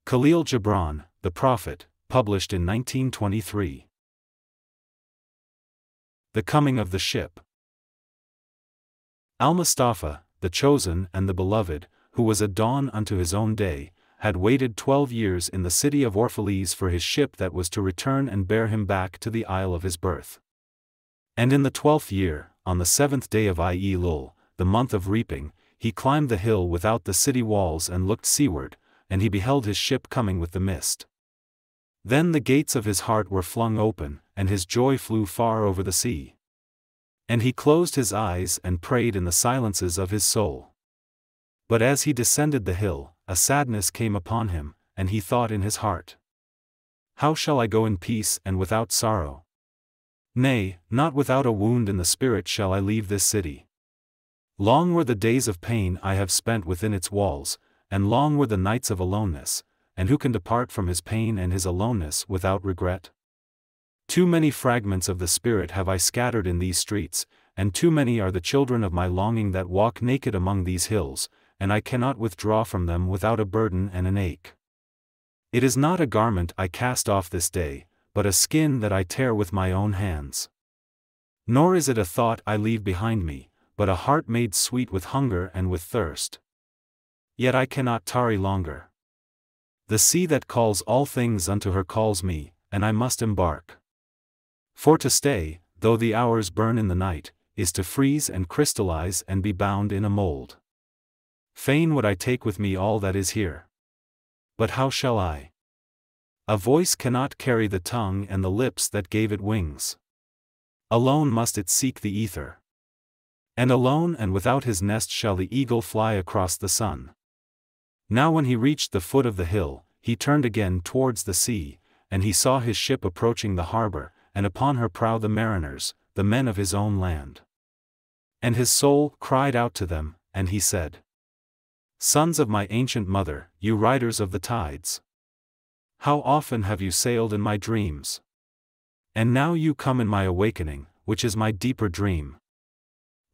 Khalil Gibran, The Prophet, published in 1923. The Coming of the Ship. Almustafa, the chosen and the beloved, who was a dawn unto his own day, had waited 12 years in the city of Orphalese for his ship that was to return and bear him back to the isle of his birth. And in the 12th year, on the 7th day of Elul, the month of reaping, he climbed the hill without the city walls and looked seaward, and he beheld his ship coming with the mist. Then the gates of his heart were flung open, and his joy flew far over the sea. And he closed his eyes and prayed in the silences of his soul. But as he descended the hill, a sadness came upon him, and he thought in his heart, "How shall I go in peace and without sorrow? Nay, not without a wound in the spirit shall I leave this city. Long were the days of pain I have spent within its walls, and long were the nights of aloneness, and who can depart from his pain and his aloneness without regret? Too many fragments of the spirit have I scattered in these streets, and too many are the children of my longing that walk naked among these hills, and I cannot withdraw from them without a burden and an ache. It is not a garment I cast off this day, but a skin that I tear with my own hands. Nor is it a thought I leave behind me, but a heart made sweet with hunger and with thirst. Yet I cannot tarry longer. The sea that calls all things unto her calls me, and I must embark. For to stay, though the hours burn in the night, is to freeze and crystallize and be bound in a mold. Fain would I take with me all that is here. But how shall I? A voice cannot carry the tongue and the lips that gave it wings. Alone must it seek the ether. And alone and without his nest shall the eagle fly across the sun. Now when he reached the foot of the hill, he turned again towards the sea, and he saw his ship approaching the harbor, and upon her prow the mariners, the men of his own land. And his soul cried out to them, and he said, "Sons of my ancient mother, you riders of the tides! How often have you sailed in my dreams? And now you come in my awakening, which is my deeper dream.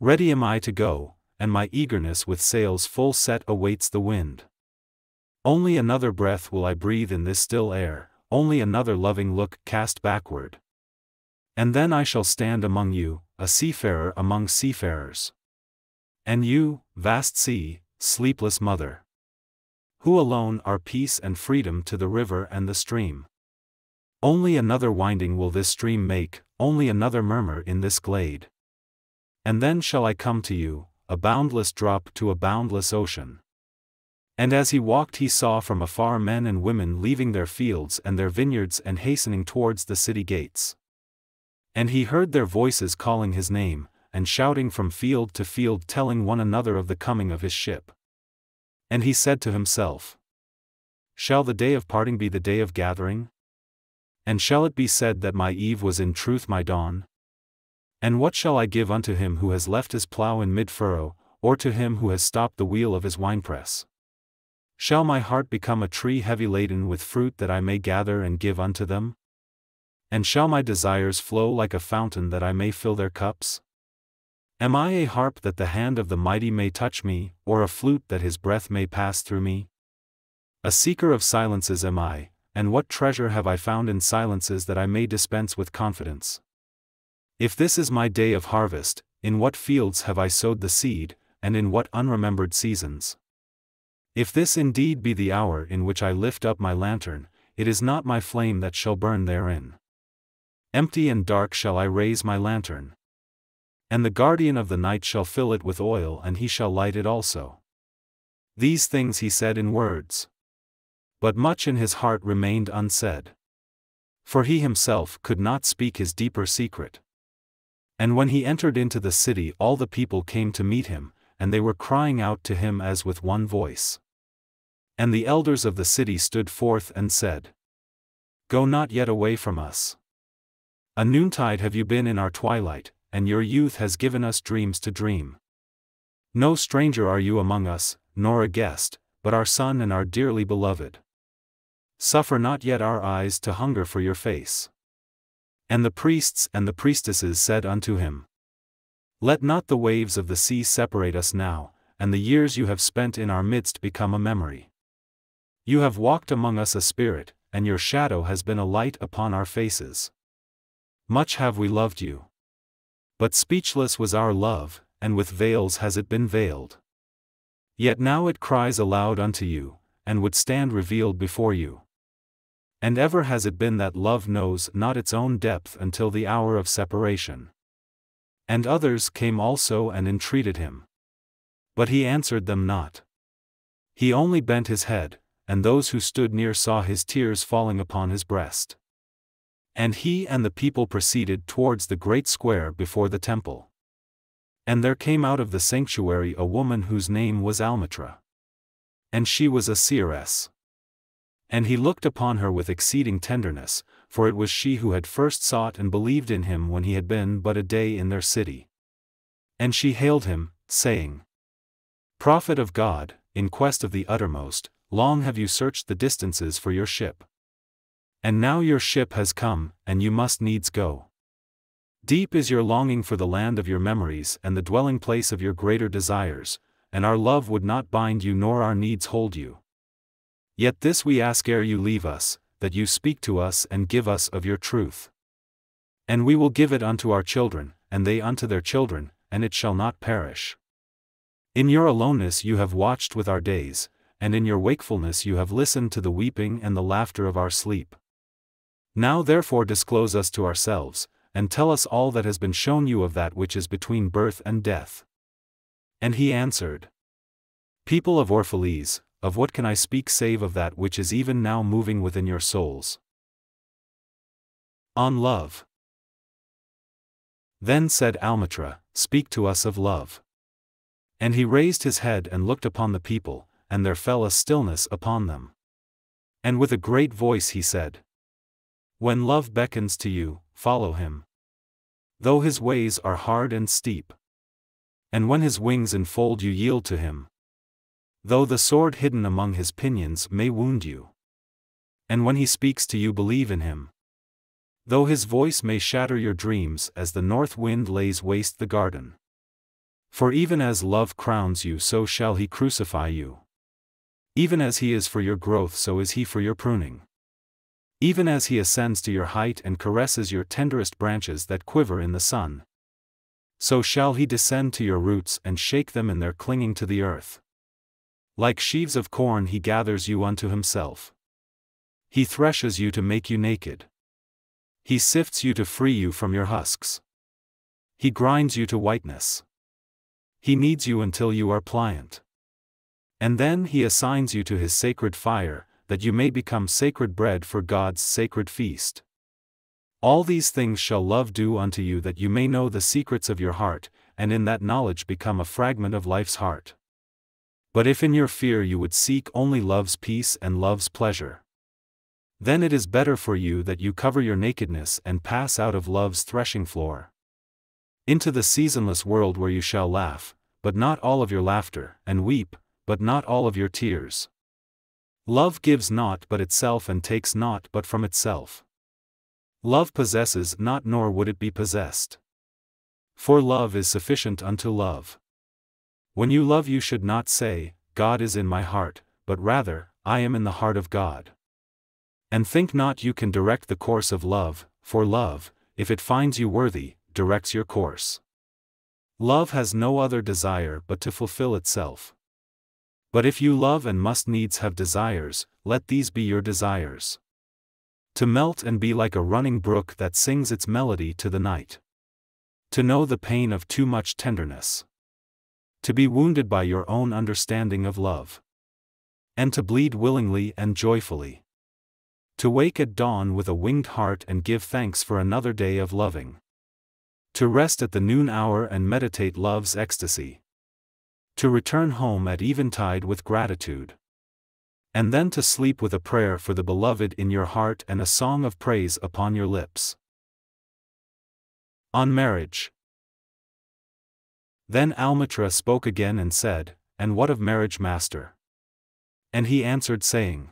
Ready am I to go, and my eagerness with sails full set awaits the wind. Only another breath will I breathe in this still air, only another loving look cast backward. And then I shall stand among you, a seafarer among seafarers. And you, vast sea, sleepless mother, who alone are peace and freedom to the river and the stream. Only another winding will this stream make, only another murmur in this glade. And then shall I come to you, a boundless drop to a boundless ocean." And as he walked he saw from afar men and women leaving their fields and their vineyards and hastening towards the city gates. And he heard their voices calling his name, and shouting from field to field telling one another of the coming of his ship. And he said to himself, "Shall the day of parting be the day of gathering? And shall it be said that my eve was in truth my dawn? And what shall I give unto him who has left his plough in mid-furrow, or to him who has stopped the wheel of his winepress? Shall my heart become a tree heavy laden with fruit that I may gather and give unto them? And shall my desires flow like a fountain that I may fill their cups? Am I a harp that the hand of the mighty may touch me, or a flute that his breath may pass through me? A seeker of silences am I, and what treasure have I found in silences that I may dispense with confidence? If this is my day of harvest, in what fields have I sowed the seed, and in what unremembered seasons? If this indeed be the hour in which I lift up my lantern, it is not my flame that shall burn therein. Empty and dark shall I raise my lantern. And the guardian of the night shall fill it with oil and he shall light it also." These things he said in words. But much in his heart remained unsaid. For he himself could not speak his deeper secret. And when he entered into the city all the people came to meet him, and they were crying out to him as with one voice. And the elders of the city stood forth and said, "Go not yet away from us. A noontide have you been in our twilight, and your youth has given us dreams to dream. No stranger are you among us, nor a guest, but our son and our dearly beloved. Suffer not yet our eyes to hunger for your face." And the priests and the priestesses said unto him, "Let not the waves of the sea separate us now, and the years you have spent in our midst become a memory. You have walked among us a spirit, and your shadow has been a light upon our faces. Much have we loved you. But speechless was our love, and with veils has it been veiled. Yet now it cries aloud unto you, and would stand revealed before you. And ever has it been that love knows not its own depth until the hour of separation. And others came also and entreated him. But he answered them not. He only bent his head, and those who stood near saw his tears falling upon his breast. And he and the people proceeded towards the great square before the temple. And there came out of the sanctuary a woman whose name was Almustafa. And she was a seeress. And he looked upon her with exceeding tenderness, for it was she who had first sought and believed in him when he had been but a day in their city. And she hailed him, saying, Prophet of God, in quest of the uttermost, long have you searched the distances for your ship. And now your ship has come, and you must needs go. Deep is your longing for the land of your memories and the dwelling place of your greater desires, and our love would not bind you nor our needs hold you. Yet this we ask ere you leave us, that you speak to us and give us of your truth. And we will give it unto our children, and they unto their children, and it shall not perish. In your aloneness you have watched with our days, and in your wakefulness you have listened to the weeping and the laughter of our sleep. Now therefore disclose us to ourselves, and tell us all that has been shown you of that which is between birth and death. And he answered, People of Orphalese, of what can I speak save of that which is even now moving within your souls? On love. Then said Almustafa, Speak to us of love. And he raised his head and looked upon the people, and there fell a stillness upon them. And with a great voice he said, When love beckons to you, follow him. Though his ways are hard and steep. And when his wings enfold you, yield to him. Though the sword hidden among his pinions may wound you. And when he speaks to you, believe in him. Though his voice may shatter your dreams as the north wind lays waste the garden. For even as love crowns you, so shall he crucify you. Even as he is for your growth, so is he for your pruning. Even as he ascends to your height and caresses your tenderest branches that quiver in the sun, so shall he descend to your roots and shake them in their clinging to the earth. Like sheaves of corn he gathers you unto himself. He threshes you to make you naked. He sifts you to free you from your husks. He grinds you to whiteness. He kneads you until you are pliant. And then he assigns you to his sacred fire, that you may become sacred bread for God's sacred feast. All these things shall love do unto you, that you may know the secrets of your heart, and in that knowledge become a fragment of life's heart. But if in your fear you would seek only love's peace and love's pleasure, then it is better for you that you cover your nakedness and pass out of love's threshing floor into the seasonless world, where you shall laugh, but not all of your laughter, and weep, but not all of your tears. Love gives not but itself and takes not but from itself. Love possesses not, nor would it be possessed. For love is sufficient unto love. When you love, you should not say, God is in my heart, but rather, I am in the heart of God. And think not you can direct the course of love, for love, if it finds you worthy, directs your course. Love has no other desire but to fulfill itself. But if you love and must needs have desires, let these be your desires. To melt and be like a running brook that sings its melody to the night. To know the pain of too much tenderness. To be wounded by your own understanding of love. And to bleed willingly and joyfully. To wake at dawn with a winged heart and give thanks for another day of loving. To rest at the noon hour and meditate love's ecstasy. To return home at eventide with gratitude. And then to sleep with a prayer for the beloved in your heart and a song of praise upon your lips. On marriage. Then Almustafa spoke again and said, And what of marriage, master? And he answered, saying,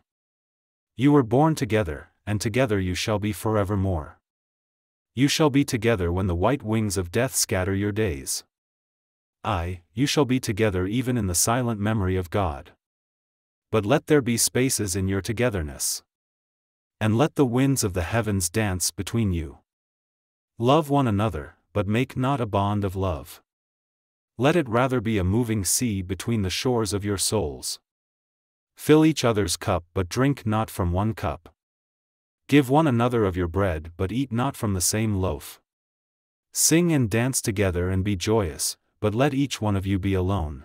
You were born together, and together you shall be forevermore. You shall be together when the white wings of death scatter your days. Aye, you shall be together even in the silent memory of God. but let there be spaces in your togetherness. And let the winds of the heavens dance between you. Love one another, but make not a bond of love. Let it rather be a moving sea between the shores of your souls. Fill each other's cup, but drink not from one cup. Give one another of your bread, but eat not from the same loaf. Sing and dance together and be joyous, but let each one of you be alone.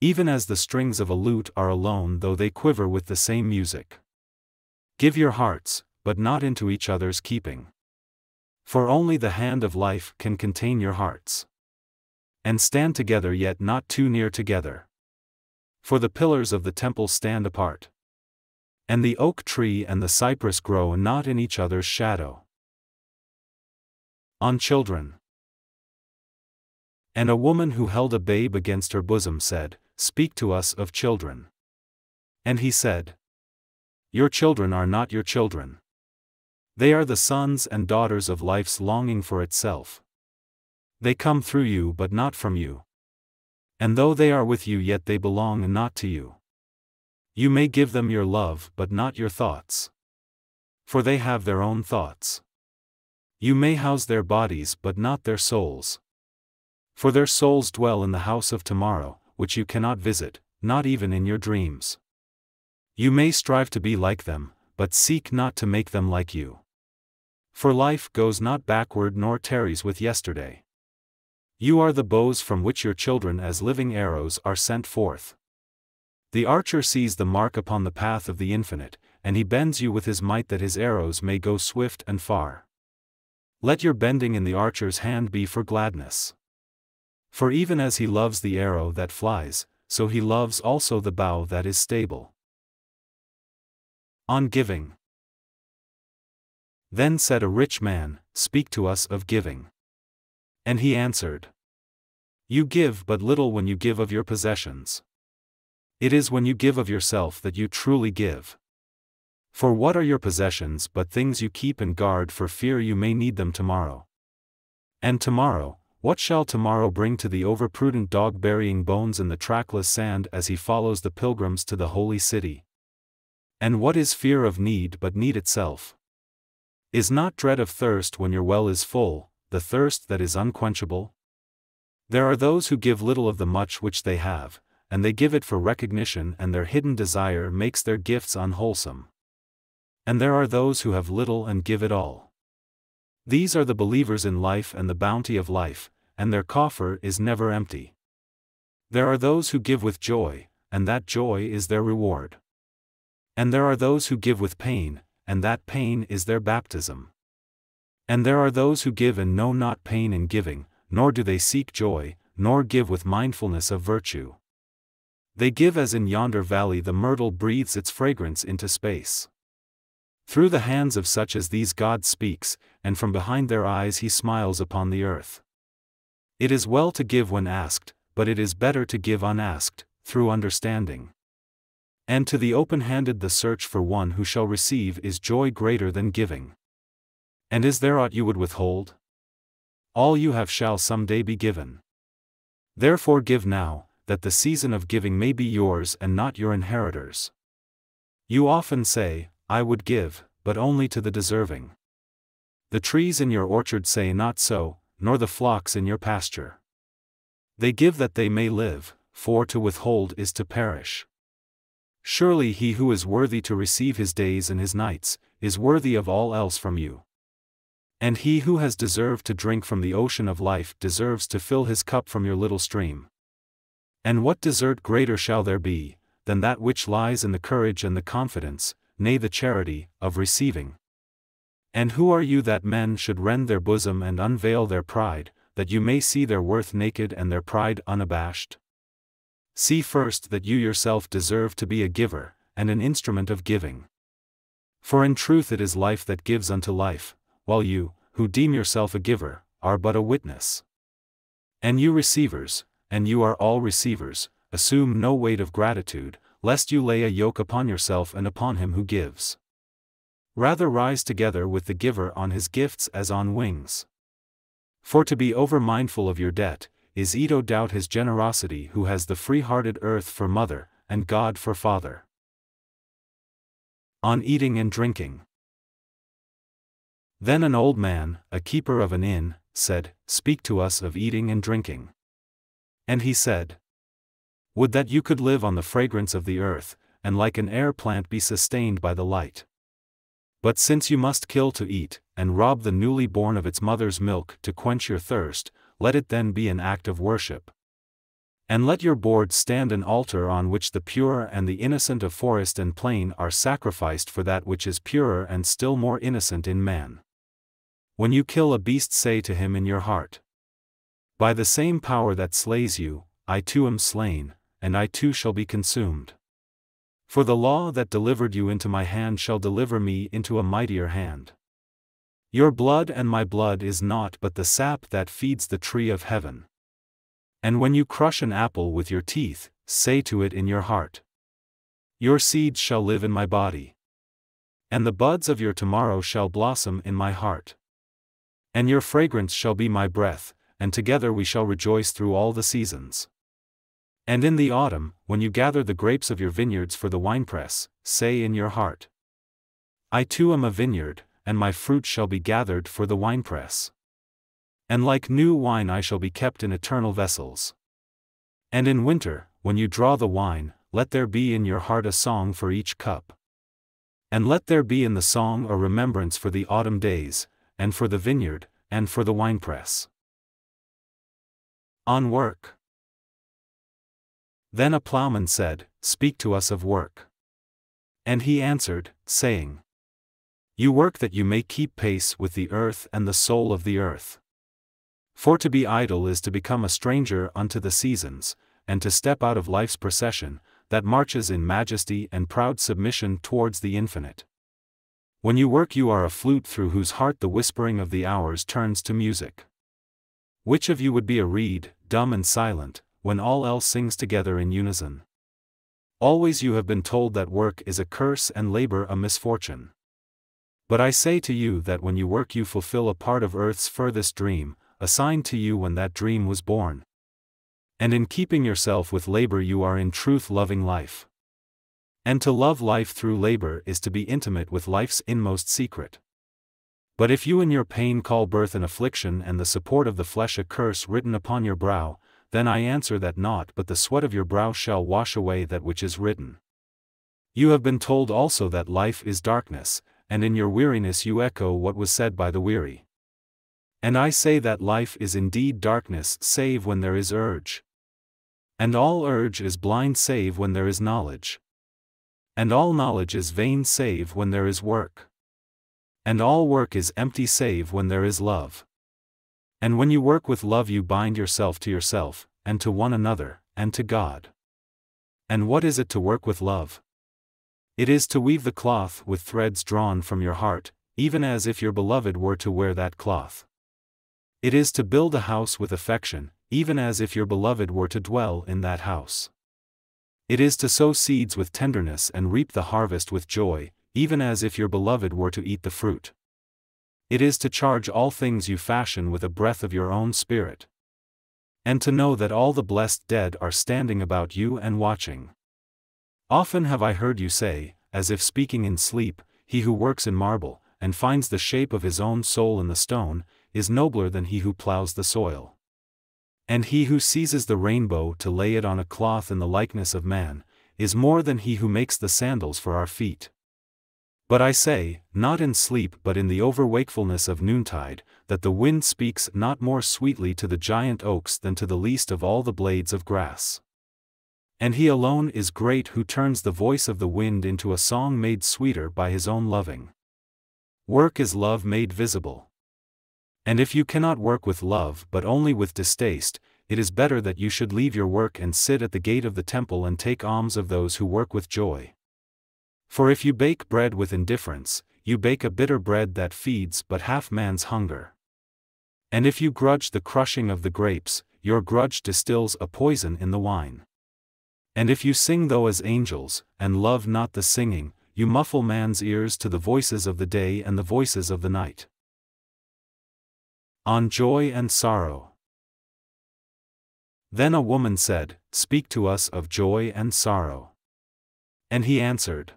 Even as the strings of a lute are alone though they quiver with the same music. Give your hearts, but not into each other's keeping. For only the hand of life can contain your hearts. And stand together yet not too near together. For the pillars of the temple stand apart. And the oak tree and the cypress grow not in each other's shadow. On children. And a woman who held a babe against her bosom said, Speak to us of children. And he said, Your children are not your children. They are the sons and daughters of life's longing for itself. They come through you but not from you. And though they are with you yet they belong not to you. You may give them your love but not your thoughts. For they have their own thoughts. You may house their bodies but not their souls. For their souls dwell in the house of tomorrow, which you cannot visit, not even in your dreams. You may strive to be like them, but seek not to make them like you. For life goes not backward nor tarries with yesterday. You are the bows from which your children as living arrows are sent forth. The archer sees the mark upon the path of the infinite, and he bends you with his might that his arrows may go swift and far. Let your bending in the archer's hand be for gladness. For even as he loves the arrow that flies, so he loves also the bow that is stable. On giving. Then said a rich man, Speak to us of giving. And he answered, You give but little when you give of your possessions. It is when you give of yourself that you truly give. For what are your possessions but things you keep and guard for fear you may need them tomorrow? And tomorrow, what shall tomorrow bring to the overprudent dog burying bones in the trackless sand as he follows the pilgrims to the holy city? And what is fear of need but need itself? Is not dread of thirst when your well is full, the thirst that is unquenchable? There are those who give little of the much which they have, and they give it for recognition, and their hidden desire makes their gifts unwholesome. And there are those who have little and give it all. These are the believers in life and the bounty of life, and their coffer is never empty. There are those who give with joy, and that joy is their reward. And there are those who give with pain, and that pain is their baptism. And there are those who give and know not pain in giving, nor do they seek joy, nor give with mindfulness of virtue. They give as in yonder valley the myrtle breathes its fragrance into space. Through the hands of such as these God speaks, and from behind their eyes he smiles upon the earth. It is well to give when asked, but it is better to give unasked, through understanding. And to the open-handed the search for one who shall receive is joy greater than giving. And is there aught you would withhold? All you have shall some day be given. Therefore give now, that the season of giving may be yours and not your inheritors. You often say, I would give, but only to the deserving. The trees in your orchard say not so, nor the flocks in your pasture. They give that they may live, for to withhold is to perish. Surely he who is worthy to receive his days and his nights, is worthy of all else from you. And he who has deserved to drink from the ocean of life deserves to fill his cup from your little stream. And what desert greater shall there be, than that which lies in the courage and the confidence, nay the charity, of receiving? And who are you that men should rend their bosom and unveil their pride, that you may see their worth naked and their pride unabashed? See first that you yourself deserve to be a giver, and an instrument of giving. For in truth it is life that gives unto life, while you, who deem yourself a giver, are but a witness. And you receivers, and you are all receivers, assume no weight of gratitude, lest you lay a yoke upon yourself and upon him who gives. Rather rise together with the giver on his gifts as on wings. For to be over-mindful of your debt, is to doubt his generosity who has the free-hearted earth for mother, and God for Father. On eating and drinking. Then an old man, a keeper of an inn, said, "Speak to us of eating and drinking." And he said, "Would that you could live on the fragrance of the earth, and like an air plant be sustained by the light. But since you must kill to eat, and rob the newly born of its mother's milk to quench your thirst, let it then be an act of worship. And let your board stand an altar on which the pure and the innocent of forest and plain are sacrificed for that which is purer and still more innocent in man. When you kill a beast, say to him in your heart, by the same power that slays you, I too am slain, and I too shall be consumed. For the law that delivered you into my hand shall deliver me into a mightier hand. Your blood and my blood is naught but the sap that feeds the tree of heaven. And when you crush an apple with your teeth, say to it in your heart, your seeds shall live in my body. And the buds of your tomorrow shall blossom in my heart. And your fragrance shall be my breath, and together we shall rejoice through all the seasons. And in the autumn, when you gather the grapes of your vineyards for the winepress, say in your heart, I too am a vineyard, and my fruit shall be gathered for the winepress. And like new wine I shall be kept in eternal vessels. And in winter, when you draw the wine, let there be in your heart a song for each cup. And let there be in the song a remembrance for the autumn days, and for the vineyard, and for the winepress. On work. Then a plowman said, Speak to us of work. And he answered, saying, You work that you may keep pace with the earth and the soul of the earth. For to be idle is to become a stranger unto the seasons, and to step out of life's procession, that marches in majesty and proud submission towards the infinite. When you work you are a flute through whose heart the whispering of the hours turns to music. Which of you would be a reed, dumb and silent, when all else sings together in unison? Always you have been told that work is a curse and labor a misfortune. But I say to you that when you work you fulfill a part of earth's furthest dream, assigned to you when that dream was born. And in keeping yourself with labor you are in truth loving life. And to love life through labor is to be intimate with life's inmost secret. But if you in your pain call birth an affliction and the support of the flesh a curse written upon your brow, then I answer that naught but the sweat of your brow shall wash away that which is written. You have been told also that life is darkness, and in your weariness you echo what was said by the weary. And I say that life is indeed darkness save when there is urge. And all urge is blind save when there is knowledge. And all knowledge is vain save when there is work. And all work is empty save when there is love. And when you work with love you bind yourself to yourself, and to one another, and to God. And what is it to work with love? It is to weave the cloth with threads drawn from your heart, even as if your beloved were to wear that cloth. It is to build a house with affection, even as if your beloved were to dwell in that house. It is to sow seeds with tenderness and reap the harvest with joy, even as if your beloved were to eat the fruit. It is to charge all things you fashion with a breath of your own spirit. And to know that all the blessed dead are standing about you and watching. Often have I heard you say, as if speaking in sleep, he who works in marble, and finds the shape of his own soul in the stone, is nobler than he who plows the soil. And he who seizes the rainbow to lay it on a cloth in the likeness of man, is more than he who makes the sandals for our feet. But I say, not in sleep but in the overwakefulness of noontide, that the wind speaks not more sweetly to the giant oaks than to the least of all the blades of grass. And he alone is great who turns the voice of the wind into a song made sweeter by his own loving. Work is love made visible. And if you cannot work with love but only with distaste, it is better that you should leave your work and sit at the gate of the temple and take alms of those who work with joy. For if you bake bread with indifference, you bake a bitter bread that feeds but half man's hunger. And if you grudge the crushing of the grapes, your grudge distills a poison in the wine. And if you sing though as angels, and love not the singing, you muffle man's ears to the voices of the day and the voices of the night. On joy and sorrow. Then a woman said, Speak to us of joy and sorrow. And he answered,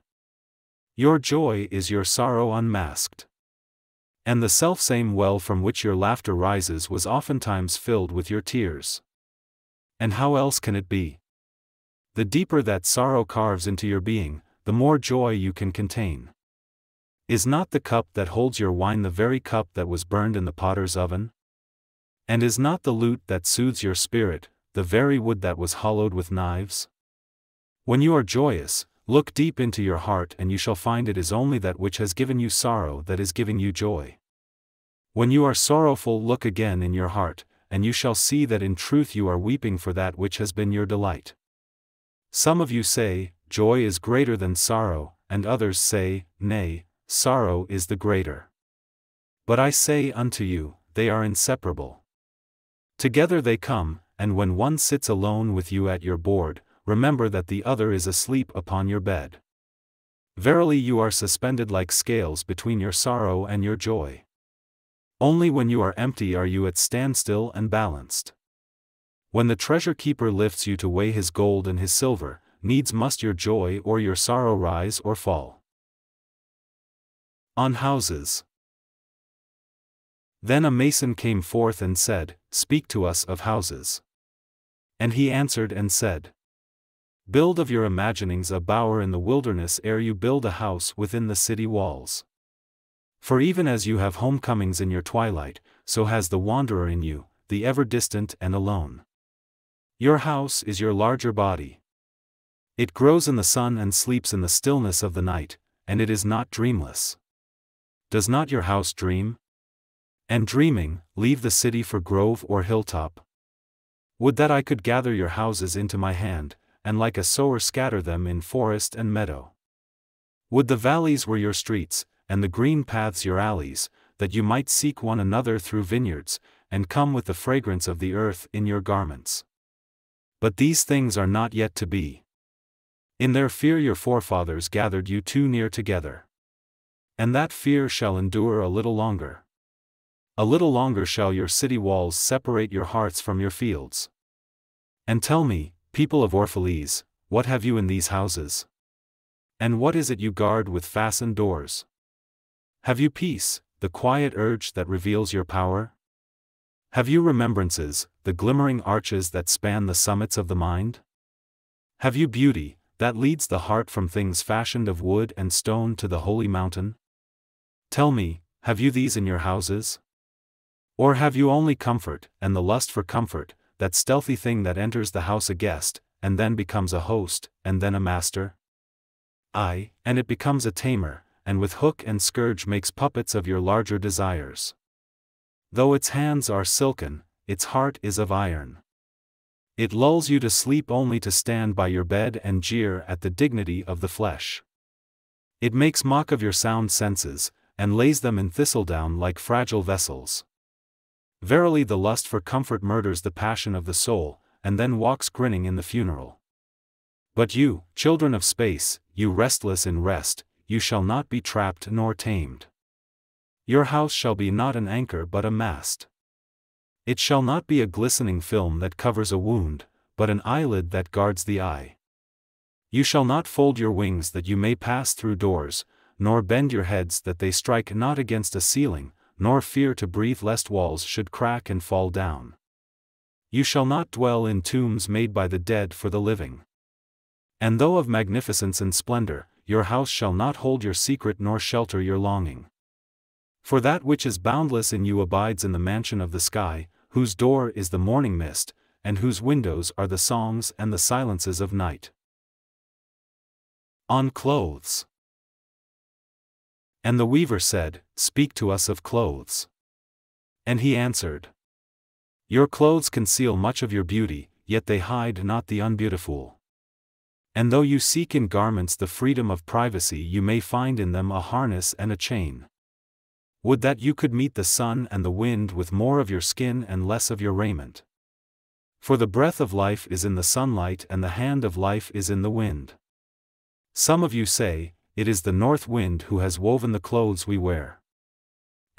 Your joy is your sorrow unmasked. And the selfsame well from which your laughter rises was oftentimes filled with your tears. And how else can it be? The deeper that sorrow carves into your being, the more joy you can contain. Is not the cup that holds your wine the very cup that was burned in the potter's oven? And is not the lute that soothes your spirit, the very wood that was hollowed with knives? When you are joyous, look deep into your heart and you shall find it is only that which has given you sorrow that is giving you joy. When you are sorrowful, look again in your heart, and you shall see that in truth you are weeping for that which has been your delight. Some of you say, Joy is greater than sorrow, and others say, Nay, sorrow is the greater. But I say unto you, they are inseparable. Together they come, and when one sits alone with you at your board, remember that the other is asleep upon your bed. Verily you are suspended like scales between your sorrow and your joy. Only when you are empty are you at standstill and balanced. When the treasure keeper lifts you to weigh his gold and his silver, needs must your joy or your sorrow rise or fall. On houses. Then a mason came forth and said, Speak to us of houses. And he answered and said, Build of your imaginings a bower in the wilderness ere you build a house within the city walls. For even as you have homecomings in your twilight, so has the wanderer in you, the ever distant and alone. Your house is your larger body. It grows in the sun and sleeps in the stillness of the night, and it is not dreamless. Does not your house dream? And dreaming, leave the city for grove or hilltop? Would that I could gather your houses into my hand, and like a sower scatter them in forest and meadow. Would the valleys were your streets, and the green paths your alleys, that you might seek one another through vineyards, and come with the fragrance of the earth in your garments. But these things are not yet to be. In their fear your forefathers gathered you too near together. And that fear shall endure a little longer. A little longer shall your city walls separate your hearts from your fields. And tell me, people of Orphalese, what have you in these houses? And what is it you guard with fastened doors? Have you peace, the quiet urge that reveals your power? Have you remembrances, the glimmering arches that span the summits of the mind? Have you beauty, that leads the heart from things fashioned of wood and stone to the holy mountain? Tell me, have you these in your houses? Or have you only comfort, and the lust for comfort, that stealthy thing that enters the house a guest, and then becomes a host, and then a master? Aye, and it becomes a tamer, and with hook and scourge makes puppets of your larger desires. Though its hands are silken, its heart is of iron. It lulls you to sleep only to stand by your bed and jeer at the dignity of the flesh. It makes mock of your sound senses, and lays them in thistledown like fragile vessels. Verily the lust for comfort murders the passion of the soul, and then walks grinning in the funeral. But you, children of space, you restless in rest, you shall not be trapped nor tamed. Your house shall be not an anchor but a mast. It shall not be a glistening film that covers a wound, but an eyelid that guards the eye. You shall not fold your wings that you may pass through doors, nor bend your heads that they strike not against a ceiling, nor fear to breathe lest walls should crack and fall down. You shall not dwell in tombs made by the dead for the living. And though of magnificence and splendor, your house shall not hold your secret nor shelter your longing. For that which is boundless in you abides in the mansion of the sky, whose door is the morning mist, and whose windows are the songs and the silences of night. On clothes. And the weaver said, Speak to us of clothes. And he answered, Your clothes conceal much of your beauty, yet they hide not the unbeautiful. And though you seek in garments the freedom of privacy, you may find in them a harness and a chain. Would that you could meet the sun and the wind with more of your skin and less of your raiment. For the breath of life is in the sunlight and the hand of life is in the wind. Some of you say, It is the north wind who has woven the clothes we wear.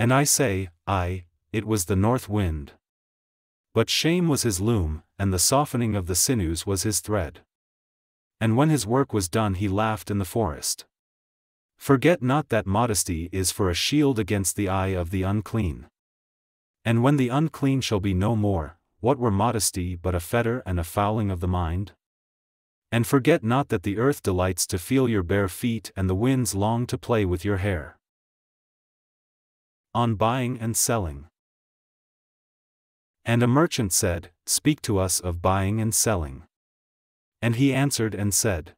And I say, Aye, it was the north wind. But shame was his loom, and the softening of the sinews was his thread. And when his work was done he laughed in the forest. Forget not that modesty is for a shield against the eye of the unclean. And when the unclean shall be no more, what were modesty but a fetter and a fouling of the mind? And forget not that the earth delights to feel your bare feet and the winds long to play with your hair. On buying and selling. And a merchant said, Speak to us of buying and selling. And he answered and said,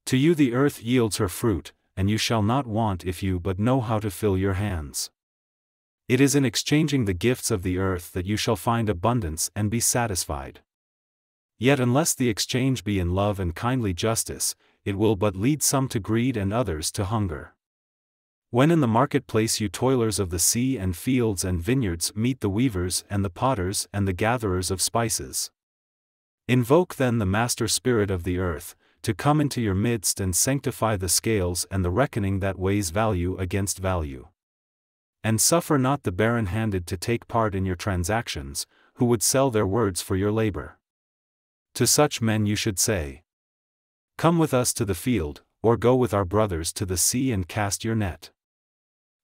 To you the earth yields her fruit, and you shall not want if you but know how to fill your hands. It is in exchanging the gifts of the earth that you shall find abundance and be satisfied. Yet unless the exchange be in love and kindly justice, it will but lead some to greed and others to hunger. When in the marketplace you toilers of the sea and fields and vineyards meet the weavers and the potters and the gatherers of spices. Invoke then the master spirit of the earth, to come into your midst and sanctify the scales and the reckoning that weighs value against value. And suffer not the barren-handed to take part in your transactions, who would sell their words for your labor. To such men you should say, Come with us to the field, or go with our brothers to the sea and cast your net.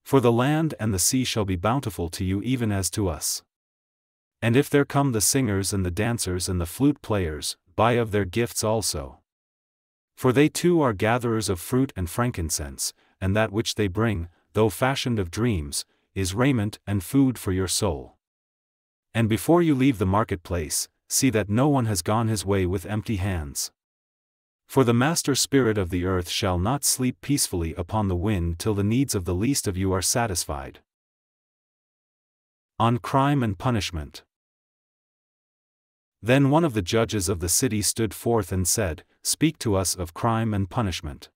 For the land and the sea shall be bountiful to you even as to us. And if there come the singers and the dancers and the flute players, buy of their gifts also. For they too are gatherers of fruit and frankincense, and that which they bring, though fashioned of dreams, is raiment and food for your soul. And before you leave the marketplace, see that no one has gone his way with empty hands. For the master spirit of the earth shall not sleep peacefully upon the wind till the needs of the least of you are satisfied. On crime and punishment. Then one of the judges of the city stood forth and said, Speak to us of crime and punishment.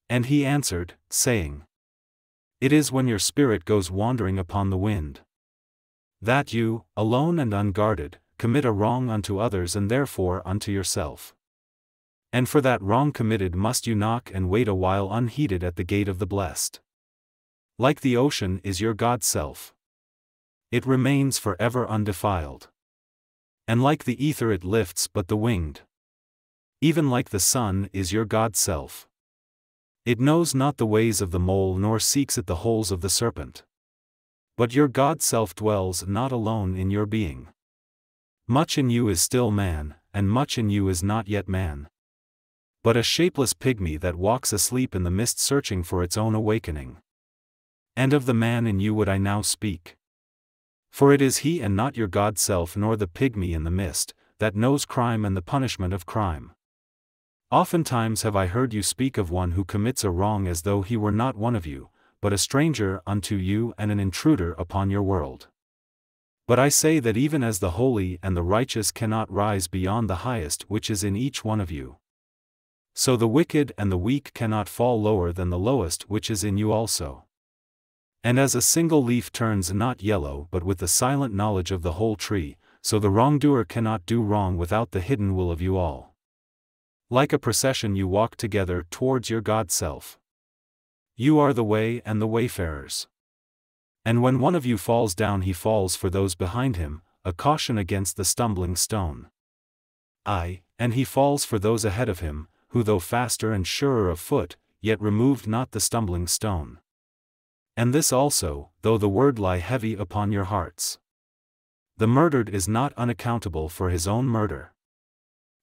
And he answered, saying, It is when your spirit goes wandering upon the wind, that you, alone and unguarded, commit a wrong unto others and therefore unto yourself. And for that wrong committed must you knock and wait a while unheeded at the gate of the blessed. Like the ocean is your God-self. It remains forever undefiled. And like the ether it lifts but the winged. Even like the sun is your God-self. It knows not the ways of the mole nor seeks at the holes of the serpent. But your God-self dwells not alone in your being. Much in you is still man, and much in you is not yet man. But a shapeless pygmy that walks asleep in the mist searching for its own awakening. And of the man in you would I now speak. For it is he and not your God-self nor the pygmy in the mist, that knows crime and the punishment of crime. Oftentimes have I heard you speak of one who commits a wrong as though he were not one of you, but a stranger unto you and an intruder upon your world. But I say that even as the holy and the righteous cannot rise beyond the highest which is in each one of you, so the wicked and the weak cannot fall lower than the lowest which is in you also. And as a single leaf turns not yellow but with the silent knowledge of the whole tree, so the wrongdoer cannot do wrong without the hidden will of you all. Like a procession you walk together towards your God-self. You are the way and the wayfarers. And when one of you falls down he falls for those behind him, a caution against the stumbling stone. Aye, and he falls for those ahead of him, who though faster and surer of foot, yet removed not the stumbling stone. And this also, though the word lie heavy upon your hearts. The murdered is not unaccountable for his own murder.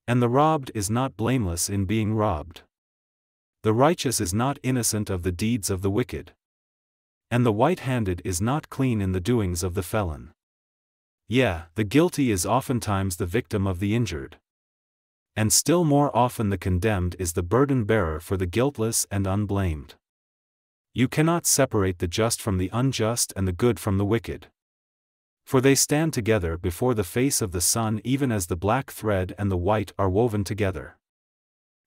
And the robbed is not blameless in being robbed. The righteous is not innocent of the deeds of the wicked. And the white-handed is not clean in the doings of the felon. Yea, the guilty is oftentimes the victim of the injured. And still more often the condemned is the burden-bearer for the guiltless and unblamed. You cannot separate the just from the unjust and the good from the wicked. For they stand together before the face of the sun even as the black thread and the white are woven together.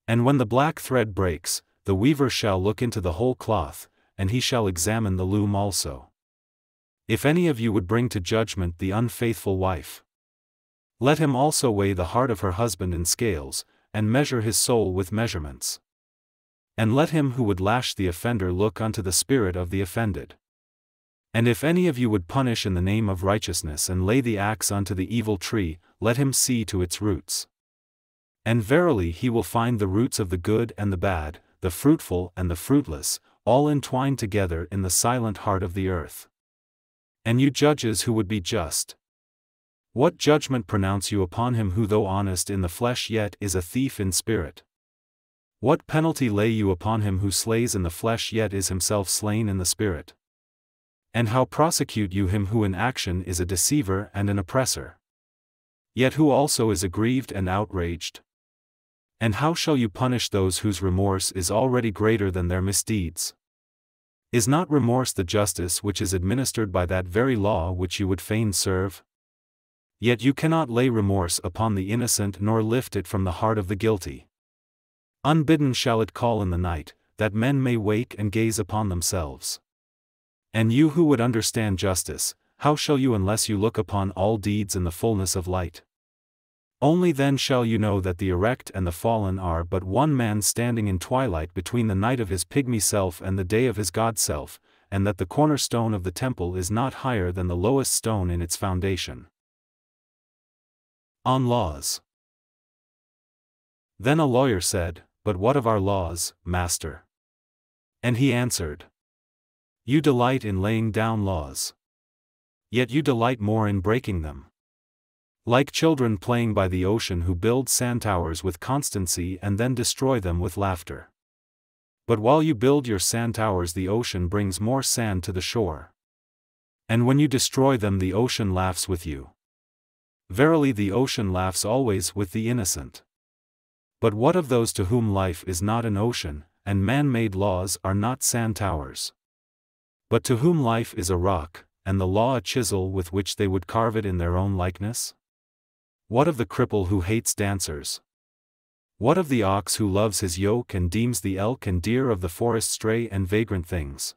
And when the black thread breaks, the weaver shall look into the whole cloth, and he shall examine the loom also. If any of you would bring to judgment the unfaithful wife, let him also weigh the heart of her husband in scales, and measure his soul with measurements. And let him who would lash the offender look unto the spirit of the offended. And if any of you would punish in the name of righteousness and lay the axe unto the evil tree, let him see to its roots. And verily he will find the roots of the good and the bad, the fruitful and the fruitless, all entwined together in the silent heart of the earth. And you judges who would be just, what judgment pronounce you upon him who though honest in the flesh yet is a thief in spirit? What penalty lay you upon him who slays in the flesh yet is himself slain in the spirit? And how prosecute you him who in action is a deceiver and an oppressor? Yet who also is aggrieved and outraged? And how shall you punish those whose remorse is already greater than their misdeeds? Is not remorse the justice which is administered by that very law which you would fain serve? Yet you cannot lay remorse upon the innocent nor lift it from the heart of the guilty. Unbidden shall it call in the night, that men may wake and gaze upon themselves. And you who would understand justice, how shall you unless you look upon all deeds in the fullness of light? Only then shall you know that the erect and the fallen are but one man standing in twilight between the night of his pygmy self and the day of his God self, and that the cornerstone of the temple is not higher than the lowest stone in its foundation. On laws. Then a lawyer said, "But what of our laws, master?" And he answered, "You delight in laying down laws. Yet you delight more in breaking them. Like children playing by the ocean who build sand towers with constancy and then destroy them with laughter. But while you build your sand towers the ocean brings more sand to the shore. And when you destroy them the ocean laughs with you. Verily the ocean laughs always with the innocent. But what of those to whom life is not an ocean, and man-made laws are not sand towers? But to whom life is a rock, and the law a chisel with which they would carve it in their own likeness? What of the cripple who hates dancers? What of the ox who loves his yoke and deems the elk and deer of the forest stray and vagrant things?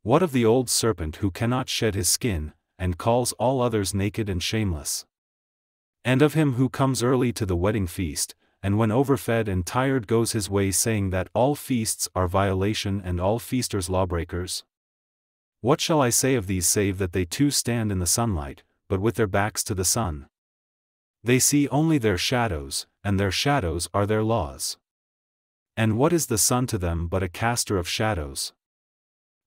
What of the old serpent who cannot shed his skin, and calls all others naked and shameless? And of him who comes early to the wedding feast, and when overfed and tired goes his way saying that all feasts are violation and all feasters lawbreakers? What shall I say of these save that they too stand in the sunlight, but with their backs to the sun? They see only their shadows, and their shadows are their laws. And what is the sun to them but a caster of shadows?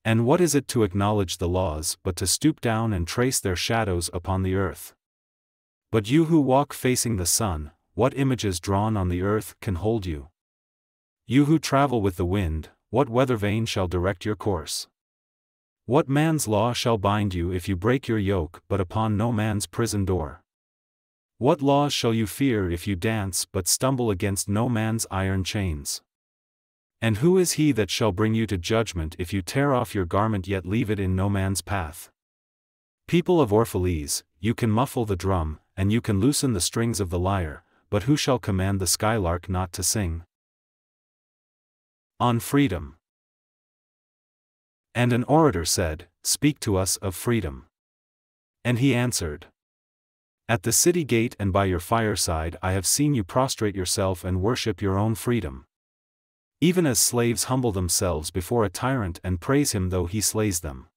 And what is it to acknowledge the laws but to stoop down and trace their shadows upon the earth? But you who walk facing the sun, what images drawn on the earth can hold you? You who travel with the wind, what weather vane shall direct your course? What man's law shall bind you if you break your yoke but upon no man's prison door? What laws shall you fear if you dance but stumble against no man's iron chains? And who is he that shall bring you to judgment if you tear off your garment yet leave it in no man's path? People of Orphalese, you can muffle the drum, and you can loosen the strings of the lyre, but who shall command the skylark not to sing? On freedom. And an orator said, "Speak to us of freedom." And he answered, "At the city gate and by your fireside I have seen you prostrate yourself and worship your own freedom. Even as slaves humble themselves before a tyrant and praise him though he slays them.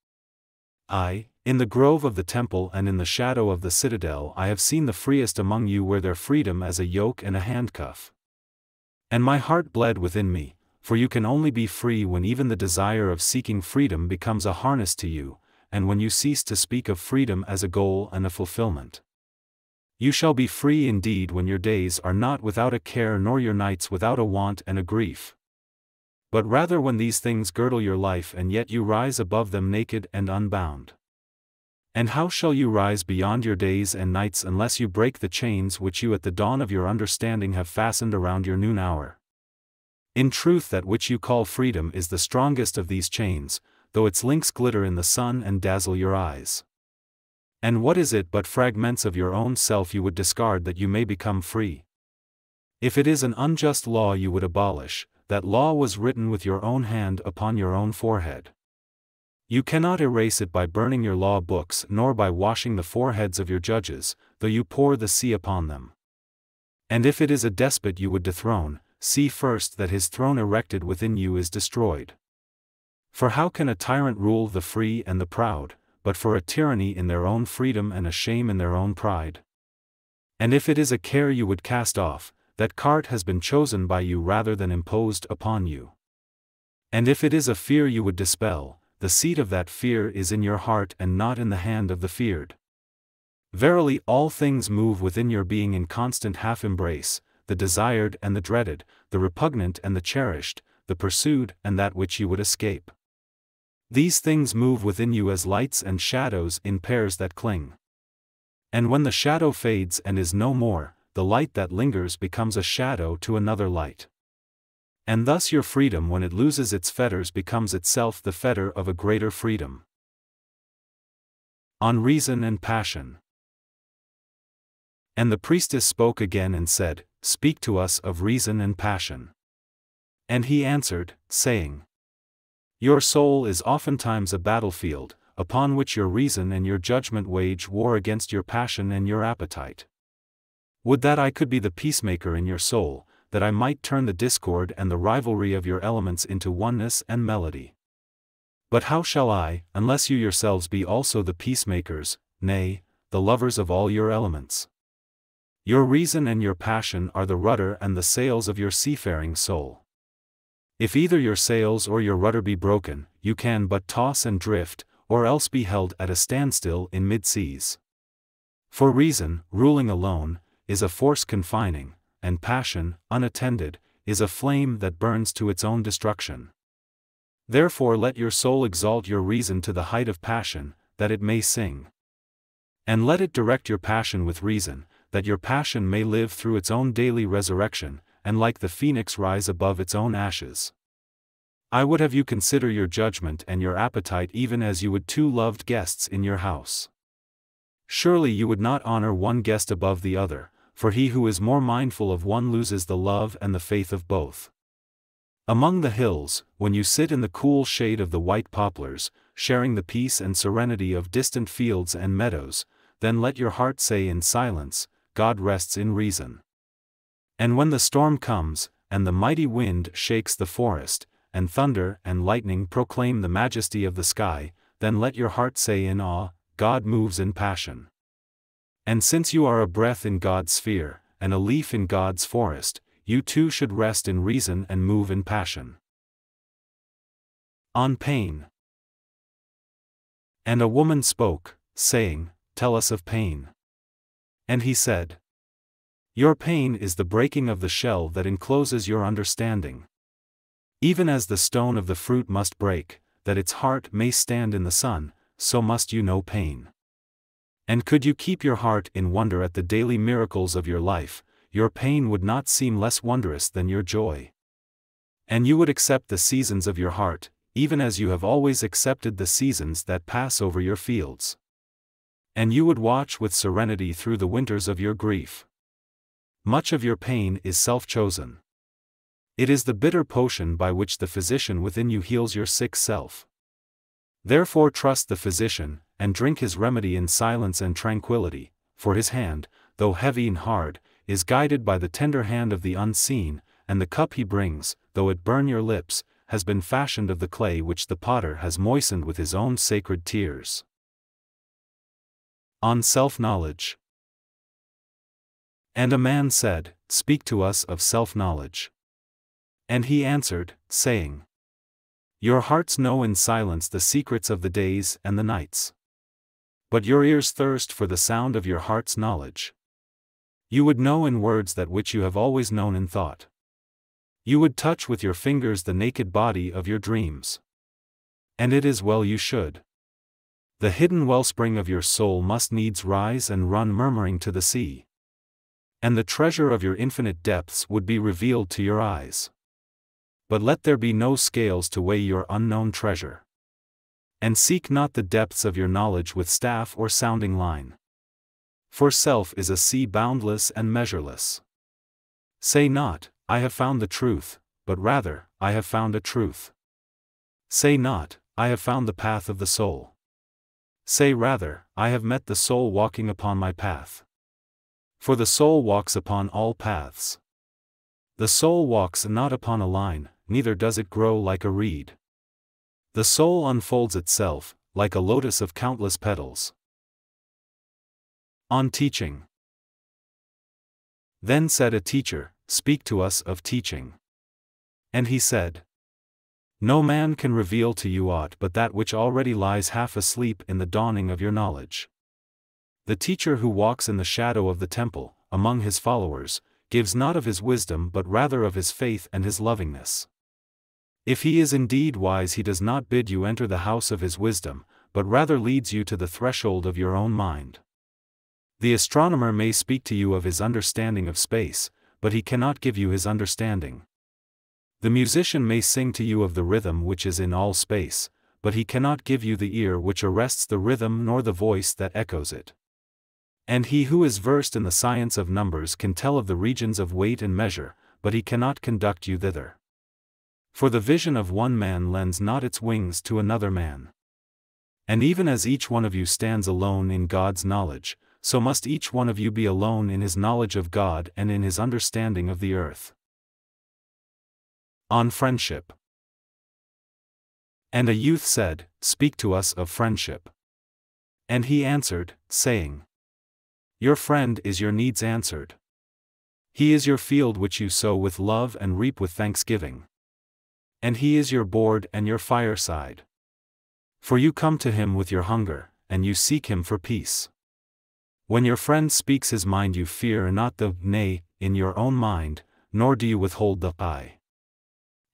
I, in the grove of the temple and in the shadow of the citadel I have seen the freest among you wear their freedom as a yoke and a handcuff. And my heart bled within me, for you can only be free when even the desire of seeking freedom becomes a harness to you, and when you cease to speak of freedom as a goal and a fulfillment. You shall be free indeed when your days are not without a care nor your nights without a want and a grief. But rather when these things girdle your life and yet you rise above them naked and unbound. And how shall you rise beyond your days and nights unless you break the chains which you at the dawn of your understanding have fastened around your noon hour? In truth that which you call freedom is the strongest of these chains, though its links glitter in the sun and dazzle your eyes. And what is it but fragments of your own self you would discard that you may become free? If it is an unjust law you would abolish, that law was written with your own hand upon your own forehead. You cannot erase it by burning your law books nor by washing the foreheads of your judges, though you pour the sea upon them. And if it is a despot you would dethrone, see first that his throne erected within you is destroyed. For how can a tyrant rule the free and the proud, but for a tyranny in their own freedom and a shame in their own pride? And if it is a care you would cast off, that cart has been chosen by you rather than imposed upon you. And if it is a fear you would dispel, the seat of that fear is in your heart and not in the hand of the feared. Verily all things move within your being in constant half-embrace, the desired and the dreaded, the repugnant and the cherished, the pursued and that which you would escape. These things move within you as lights and shadows in pairs that cling. And when the shadow fades and is no more, the light that lingers becomes a shadow to another light. And thus your freedom when it loses its fetters becomes itself the fetter of a greater freedom. On reason and passion. And the priestess spoke again and said, Speak to us of reason and passion. And he answered, saying, Your soul is oftentimes a battlefield, upon which your reason and your judgment wage war against your passion and your appetite. Would that I could be the peacemaker in your soul, that I might turn the discord and the rivalry of your elements into oneness and melody. But how shall I, unless you yourselves be also the peacemakers, nay, the lovers of all your elements? Your reason and your passion are the rudder and the sails of your seafaring soul. If either your sails or your rudder be broken, you can but toss and drift, or else be held at a standstill in mid-seas. For reason, ruling alone, is a force confining, and passion, unattended, is a flame that burns to its own destruction. Therefore let your soul exalt your reason to the height of passion, that it may sing. And let it direct your passion with reason, that your passion may live through its own daily resurrection, and like the phoenix rise above its own ashes. I would have you consider your judgment and your appetite even as you would two loved guests in your house. Surely you would not honor one guest above the other, for he who is more mindful of one loses the love and the faith of both. Among the hills, when you sit in the cool shade of the white poplars, sharing the peace and serenity of distant fields and meadows, then let your heart say in silence, God rests in reason. And when the storm comes, and the mighty wind shakes the forest, and thunder and lightning proclaim the majesty of the sky, then let your heart say in awe, God moves in passion. And since you are a breath in God's sphere, and a leaf in God's forest, you too should rest in reason and move in passion. On pain. And a woman spoke, saying, Tell us of pain. And he said, Your pain is the breaking of the shell that encloses your understanding. Even as the stone of the fruit must break, that its heart may stand in the sun, so must you know pain. And could you keep your heart in wonder at the daily miracles of your life, your pain would not seem less wondrous than your joy. And you would accept the seasons of your heart, even as you have always accepted the seasons that pass over your fields. And you would watch with serenity through the winters of your grief. Much of your pain is self-chosen. It is the bitter potion by which the physician within you heals your sick self. Therefore trust the physician, and drink his remedy in silence and tranquility, for his hand, though heavy and hard, is guided by the tender hand of the unseen, and the cup he brings, though it burn your lips, has been fashioned of the clay which the potter has moistened with his own sacred tears. On self-knowledge. And a man said, Speak to us of self-knowledge. And he answered, saying, Your hearts know in silence the secrets of the days and the nights. But your ears thirst for the sound of your heart's knowledge. You would know in words that which you have always known in thought. You would touch with your fingers the naked body of your dreams. And it is well you should. The hidden wellspring of your soul must needs rise and run murmuring to the sea. And the treasure of your infinite depths would be revealed to your eyes. But let there be no scales to weigh your unknown treasure. And seek not the depths of your knowledge with staff or sounding line. For self is a sea boundless and measureless. Say not, I have found the truth, but rather, I have found a truth. Say not, I have found the path of the soul. Say rather, I have met the soul walking upon my path. For the soul walks upon all paths. The soul walks not upon a line, neither does it grow like a reed. The soul unfolds itself, like a lotus of countless petals. On teaching. Then said a teacher, speak to us of teaching. And he said, No man can reveal to you aught but that which already lies half asleep in the dawning of your knowledge. The teacher who walks in the shadow of the temple, among his followers, gives not of his wisdom but rather of his faith and his lovingness. If he is indeed wise, he does not bid you enter the house of his wisdom, but rather leads you to the threshold of your own mind. The astronomer may speak to you of his understanding of space, but he cannot give you his understanding. The musician may sing to you of the rhythm which is in all space, but he cannot give you the ear which arrests the rhythm nor the voice that echoes it. And he who is versed in the science of numbers can tell of the regions of weight and measure, but he cannot conduct you thither. For the vision of one man lends not its wings to another man. And even as each one of you stands alone in God's knowledge, so must each one of you be alone in his knowledge of God and in his understanding of the earth. On friendship. And a youth said, Speak to us of friendship. And he answered, saying, Your friend is your needs answered. He is your field which you sow with love and reap with thanksgiving. And he is your board and your fireside. For you come to him with your hunger, and you seek him for peace. When your friend speaks his mind, you fear not the nay in your own mind, nor do you withhold the I.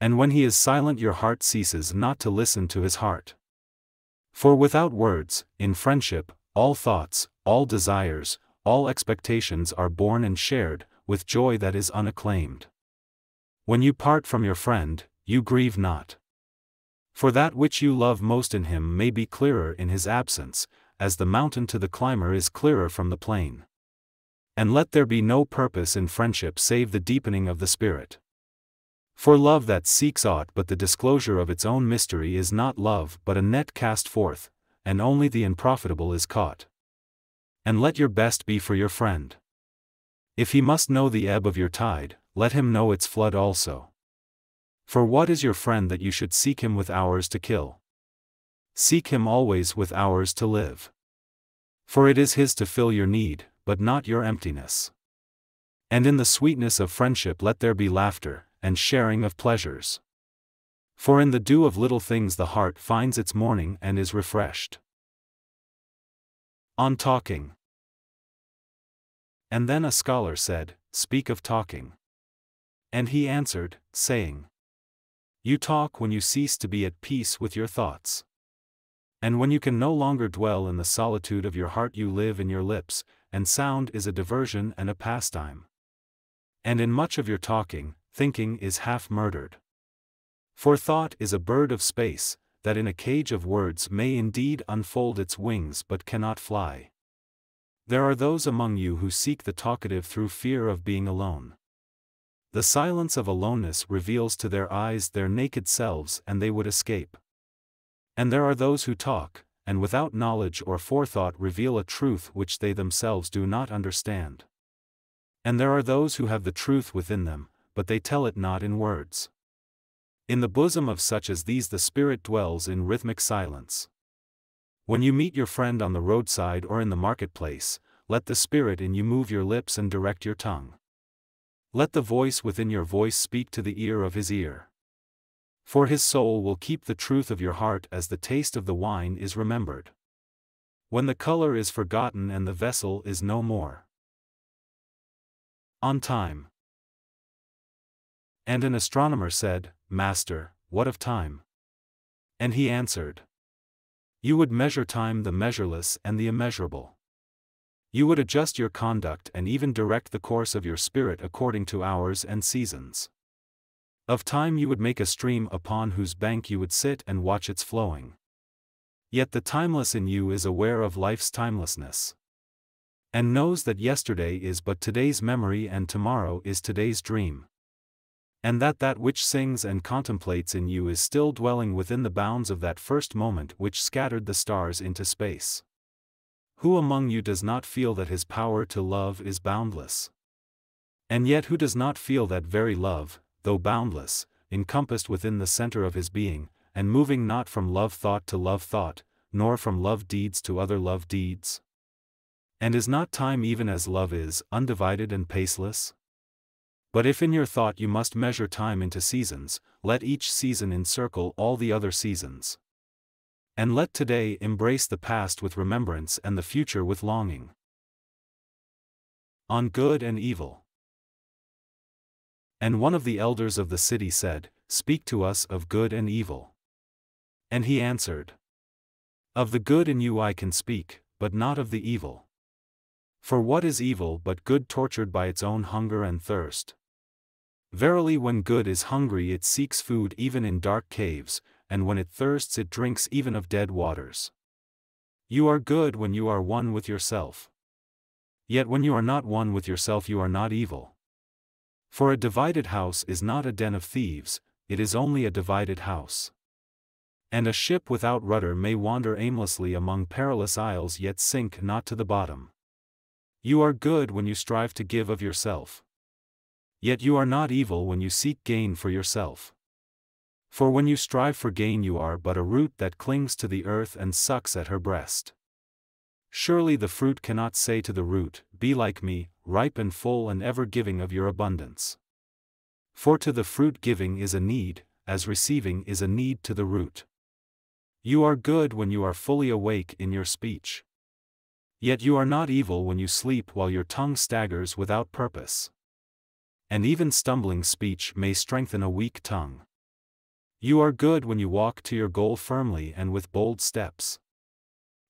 And when he is silent, your heart ceases not to listen to his heart. For without words, in friendship, all thoughts, all desires, all expectations are born and shared, with joy that is unacclaimed. When you part from your friend, you grieve not. For that which you love most in him may be clearer in his absence, as the mountain to the climber is clearer from the plain. And let there be no purpose in friendship save the deepening of the spirit. For love that seeks aught but the disclosure of its own mystery is not love but a net cast forth, and only the unprofitable is caught. And let your best be for your friend. If he must know the ebb of your tide, let him know its flood also. For what is your friend that you should seek him with hours to kill? Seek him always with hours to live. For it is his to fill your need, but not your emptiness. And in the sweetness of friendship let there be laughter, and sharing of pleasures. For in the dew of little things the heart finds its morning and is refreshed. On talking. And then a scholar said, Speak of talking. And he answered, saying, You talk when you cease to be at peace with your thoughts. And when you can no longer dwell in the solitude of your heart, you live in your lips, and sound is a diversion and a pastime. And in much of your talking, thinking is half murdered. For thought is a bird of space, that in a cage of words may indeed unfold its wings but cannot fly. There are those among you who seek the talkative through fear of being alone. The silence of aloneness reveals to their eyes their naked selves and they would escape. And there are those who talk, and without knowledge or forethought reveal a truth which they themselves do not understand. And there are those who have the truth within them, but they tell it not in words. In the bosom of such as these the Spirit dwells in rhythmic silence. When you meet your friend on the roadside or in the marketplace, let the Spirit in you move your lips and direct your tongue. Let the voice within your voice speak to the ear of his ear. For his soul will keep the truth of your heart as the taste of the wine is remembered. When the color is forgotten and the vessel is no more. On time. And an astronomer said, Master, what of time? And he answered, You would measure time, the measureless and the immeasurable. You would adjust your conduct and even direct the course of your spirit according to hours and seasons. Of time you would make a stream upon whose bank you would sit and watch its flowing. Yet the timeless in you is aware of life's timelessness. And knows that yesterday is but today's memory and tomorrow is today's dream. And that which sings and contemplates in you is still dwelling within the bounds of that first moment which scattered the stars into space. Who among you does not feel that his power to love is boundless? And yet who does not feel that very love, though boundless, encompassed within the center of his being, and moving not from love thought to love thought, nor from love deeds to other love deeds? And is not time even as love is, undivided and paceless? But if in your thought you must measure time into seasons, let each season encircle all the other seasons. And let today embrace the past with remembrance and the future with longing. On good and evil. And one of the elders of the city said, Speak to us of good and evil. And he answered, Of the good in you I can speak, but not of the evil. For what is evil but good tortured by its own hunger and thirst? Verily when good is hungry it seeks food even in dark caves, and when it thirsts it drinks even of dead waters. You are good when you are one with yourself. Yet when you are not one with yourself you are not evil. For a divided house is not a den of thieves, it is only a divided house. And a ship without rudder may wander aimlessly among perilous isles yet sink not to the bottom. You are good when you strive to give of yourself. Yet you are not evil when you seek gain for yourself. For when you strive for gain you are but a root that clings to the earth and sucks at her breast. Surely the fruit cannot say to the root, Be like me, ripe and full and ever giving of your abundance. For to the fruit giving is a need, as receiving is a need to the root. You are good when you are fully awake in your speech. Yet you are not evil when you sleep while your tongue staggers without purpose. And even stumbling speech may strengthen a weak tongue. You are good when you walk to your goal firmly and with bold steps.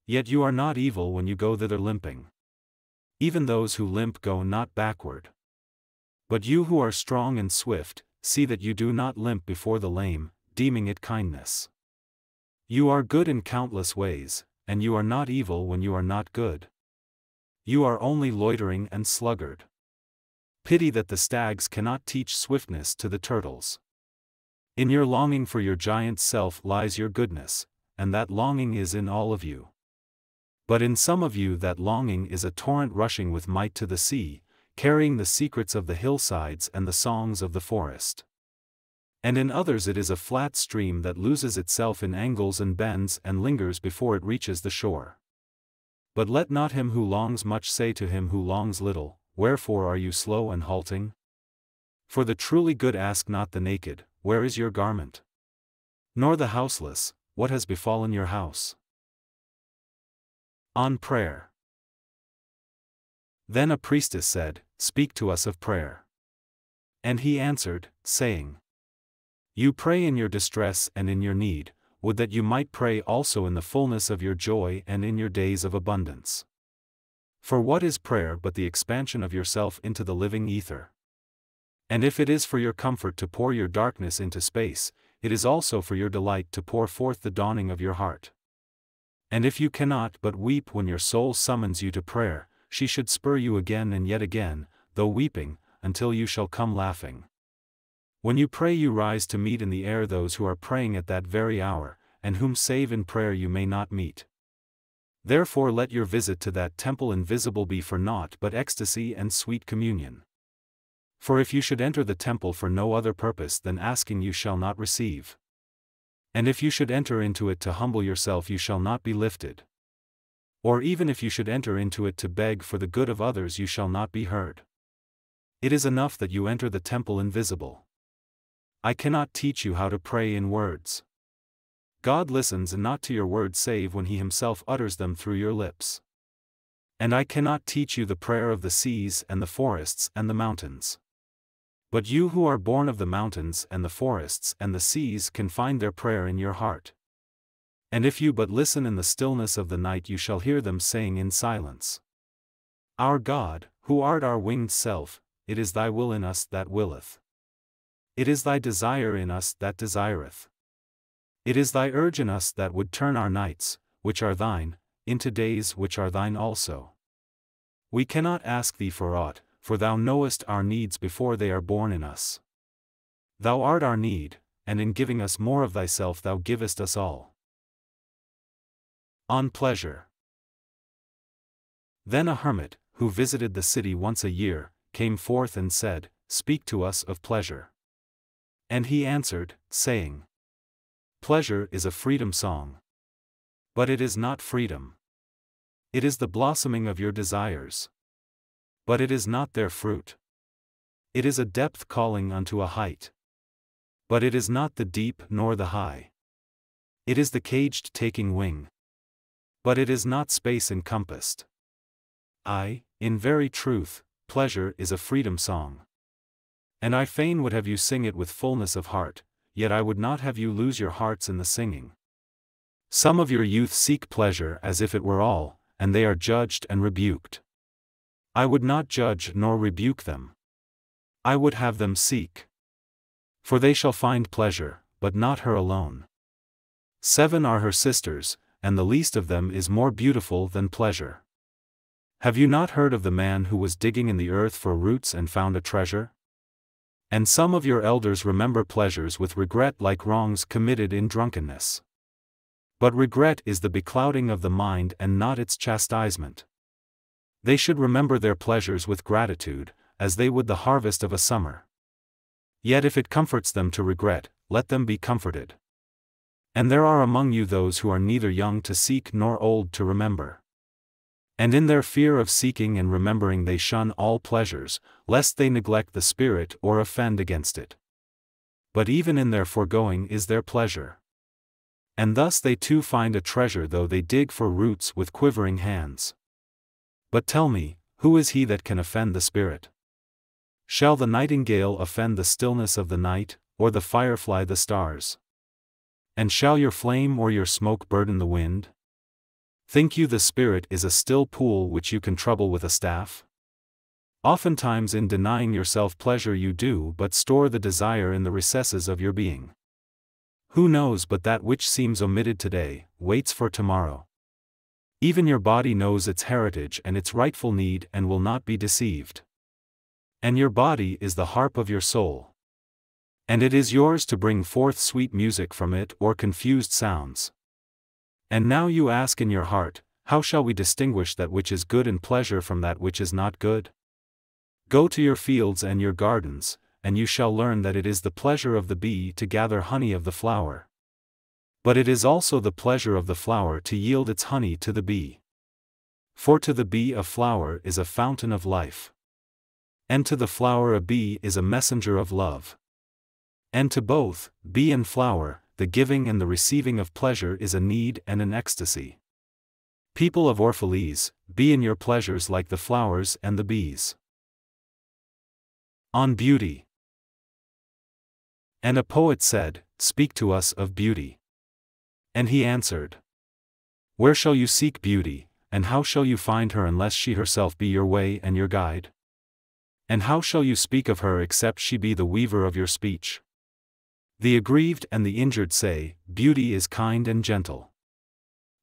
Yet you are not evil when you go thither limping. Even those who limp go not backward. But you who are strong and swift, see that you do not limp before the lame, deeming it kindness. You are good in countless ways, and you are not evil when you are not good. You are only loitering and sluggard. Pity that the stags cannot teach swiftness to the turtles. In your longing for your giant self lies your goodness, and that longing is in all of you. But in some of you that longing is a torrent rushing with might to the sea, carrying the secrets of the hillsides and the songs of the forest. And in others it is a flat stream that loses itself in angles and bends and lingers before it reaches the shore. But let not him who longs much say to him who longs little, Wherefore are you slow and halting? For the truly good ask not the naked, Where is your garment? Nor the houseless, What has befallen your house? On prayer. Then a priestess said, Speak to us of prayer. And he answered, saying, You pray in your distress and in your need, would that you might pray also in the fullness of your joy and in your days of abundance. For what is prayer but the expansion of yourself into the living ether? And if it is for your comfort to pour your darkness into space, it is also for your delight to pour forth the dawning of your heart. And if you cannot but weep when your soul summons you to prayer, she should spur you again and yet again, though weeping, until you shall come laughing. When you pray you rise to meet in the air those who are praying at that very hour, and whom save in prayer you may not meet. Therefore let your visit to that temple invisible be for naught but ecstasy and sweet communion. For if you should enter the temple for no other purpose than asking you shall not receive. And if you should enter into it to humble yourself you shall not be lifted. Or even if you should enter into it to beg for the good of others you shall not be heard. It is enough that you enter the temple invisible. I cannot teach you how to pray in words. God listens not to your words save when he himself utters them through your lips. And I cannot teach you the prayer of the seas and the forests and the mountains. But you who are born of the mountains and the forests and the seas can find their prayer in your heart. And if you but listen in the stillness of the night you shall hear them saying in silence. Our God, who art our winged self, it is thy will in us that willeth. It is thy desire in us that desireth. It is thy urge in us that would turn our nights, which are thine, into days which are thine also. We cannot ask thee for aught, for thou knowest our needs before they are born in us. Thou art our need, and in giving us more of thyself thou givest us all. On pleasure. Then a hermit, who visited the city once a year, came forth and said, Speak to us of pleasure. And he answered, saying, Pleasure is a freedom song. But it is not freedom. It is the blossoming of your desires. But it is not their fruit. It is a depth calling unto a height. But it is not the deep nor the high. It is the caged taking wing. But it is not space encompassed. In very truth, pleasure is a freedom song. And I fain would have you sing it with fullness of heart, yet I would not have you lose your hearts in the singing. Some of your youth seek pleasure as if it were all, and they are judged and rebuked. I would not judge nor rebuke them. I would have them seek. For they shall find pleasure, but not her alone. 7 are her sisters, and the least of them is more beautiful than pleasure. Have you not heard of the man who was digging in the earth for roots and found a treasure? And some of your elders remember pleasures with regret like wrongs committed in drunkenness. But regret is the beclouding of the mind and not its chastisement. They should remember their pleasures with gratitude, as they would the harvest of a summer. Yet if it comforts them to regret, let them be comforted. And there are among you those who are neither young to seek nor old to remember. And in their fear of seeking and remembering they shun all pleasures, lest they neglect the Spirit or offend against it. But even in their foregoing is their pleasure. And thus they too find a treasure though they dig for roots with quivering hands. But tell me, who is he that can offend the Spirit? Shall the nightingale offend the stillness of the night, or the firefly the stars? And shall your flame or your smoke burden the wind? Think you the Spirit is a still pool which you can trouble with a staff? Oftentimes in denying yourself pleasure you do but store the desire in the recesses of your being. Who knows but that which seems omitted today, waits for tomorrow? Even your body knows its heritage and its rightful need and will not be deceived. And your body is the harp of your soul. And it is yours to bring forth sweet music from it or confused sounds. And now you ask in your heart, how shall we distinguish that which is good and pleasure from that which is not good? Go to your fields and your gardens, and you shall learn that it is the pleasure of the bee to gather honey of the flower. But it is also the pleasure of the flower to yield its honey to the bee. For to the bee a flower is a fountain of life. And to the flower a bee is a messenger of love. And to both, bee and flower, the giving and the receiving of pleasure is a need and an ecstasy. People of Orphalese, be in your pleasures like the flowers and the bees. On beauty. And a poet said, Speak to us of beauty. And he answered, Where shall you seek beauty, and how shall you find her unless she herself be your way and your guide? And how shall you speak of her except she be the weaver of your speech? The aggrieved and the injured say, Beauty is kind and gentle.